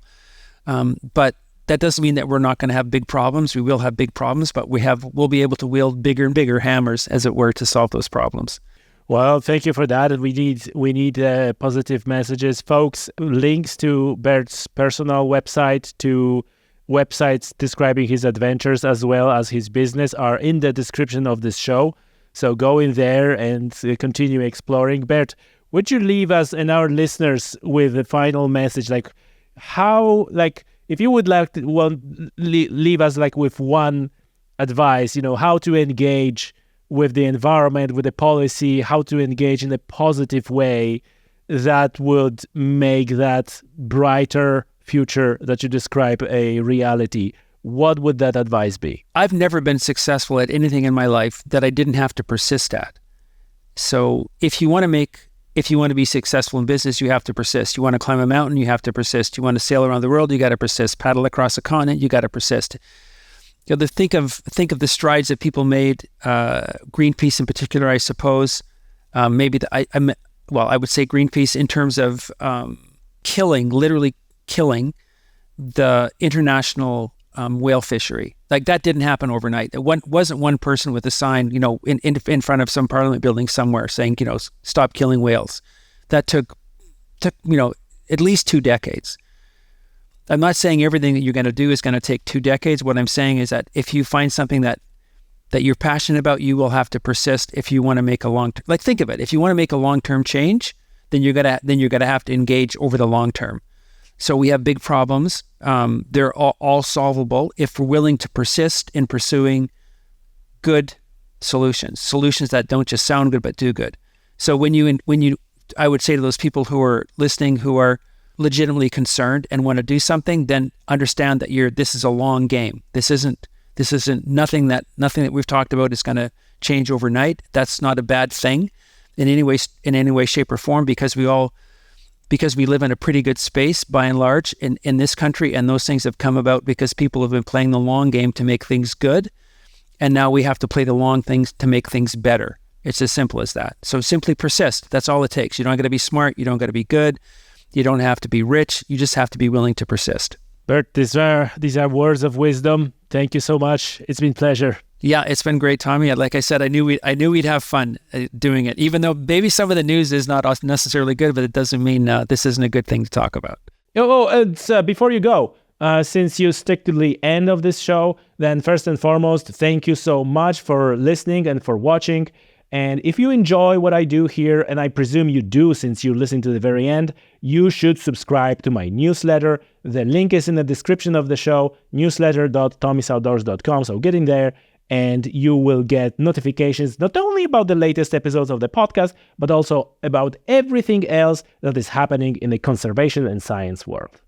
but that doesn't mean that we're not going to have big problems. We will have big problems, but we'll be able to wield bigger and bigger hammers, as it were, to solve those problems.
Well, thank you for that. And we need positive messages, folks. Links to Bert's personal website, to websites describing his adventures as well as his business, are in the description of this show. So go in there and continue exploring. Bert, would you leave us and our listeners with a final message? If you would like to leave us with one advice, how to engage with the environment, with the policy, how to engage in a positive way that would make that brighter future that you describe a reality, what would that advice be?
I've never been successful at anything in my life that I didn't have to persist at. So if you want to be successful in business, you have to persist. You want to climb a mountain, you have to persist. You want to sail around the world, you got to persist. Paddle across a continent, you got to persist. Think of the strides that people made. Greenpeace in particular, I suppose. I would say Greenpeace in terms of literally killing the international whale fishery. Like, that didn't happen overnight. It wasn't one person with a sign, in front of some parliament building somewhere saying, stop killing whales. That took at least 2 decades. I'm not saying everything that you're going to do is going to take 2 decades. What I'm saying is that if you find something that you're passionate about, you will have to persist if you want to make a long-term, think of it. If you want to make a long-term change, then you're going to have to engage over the long term. So we have big problems. They're all solvable if we're willing to persist in pursuing good solutions that don't just sound good but do good. So I would say to those people who are listening, who are legitimately concerned and want to do something, then understand that this is a long game. This isn't nothing that we've talked about is going to change overnight. That's not a bad thing in any way, shape, or form, because we live in a pretty good space by and large in this country, and those things have come about because people have been playing the long game to make things good, and now we have to play the long things to make things better. It's as simple as that. So simply persist. That's all it takes. You don't got to be smart. You don't got to be good. You don't have to be rich. You just have to be willing to persist.
Bert, these are words of wisdom. Thank you so much. It's been a pleasure.
Yeah, it's been great, Tommy. Like I said, I knew we'd have fun doing it, even though maybe some of the news is not necessarily good, but it doesn't mean this isn't a good thing to talk about.
And before you go, since you stick to the end of this show, then first and foremost, thank you so much for listening and for watching. And if you enjoy what I do here, and I presume you do since you listen to the very end, you should subscribe to my newsletter. The link is in the description of the show, newsletter.tommysoutdoors.com. So get in there, and you will get notifications not only about the latest episodes of the podcast, but also about everything else that is happening in the conservation and science world.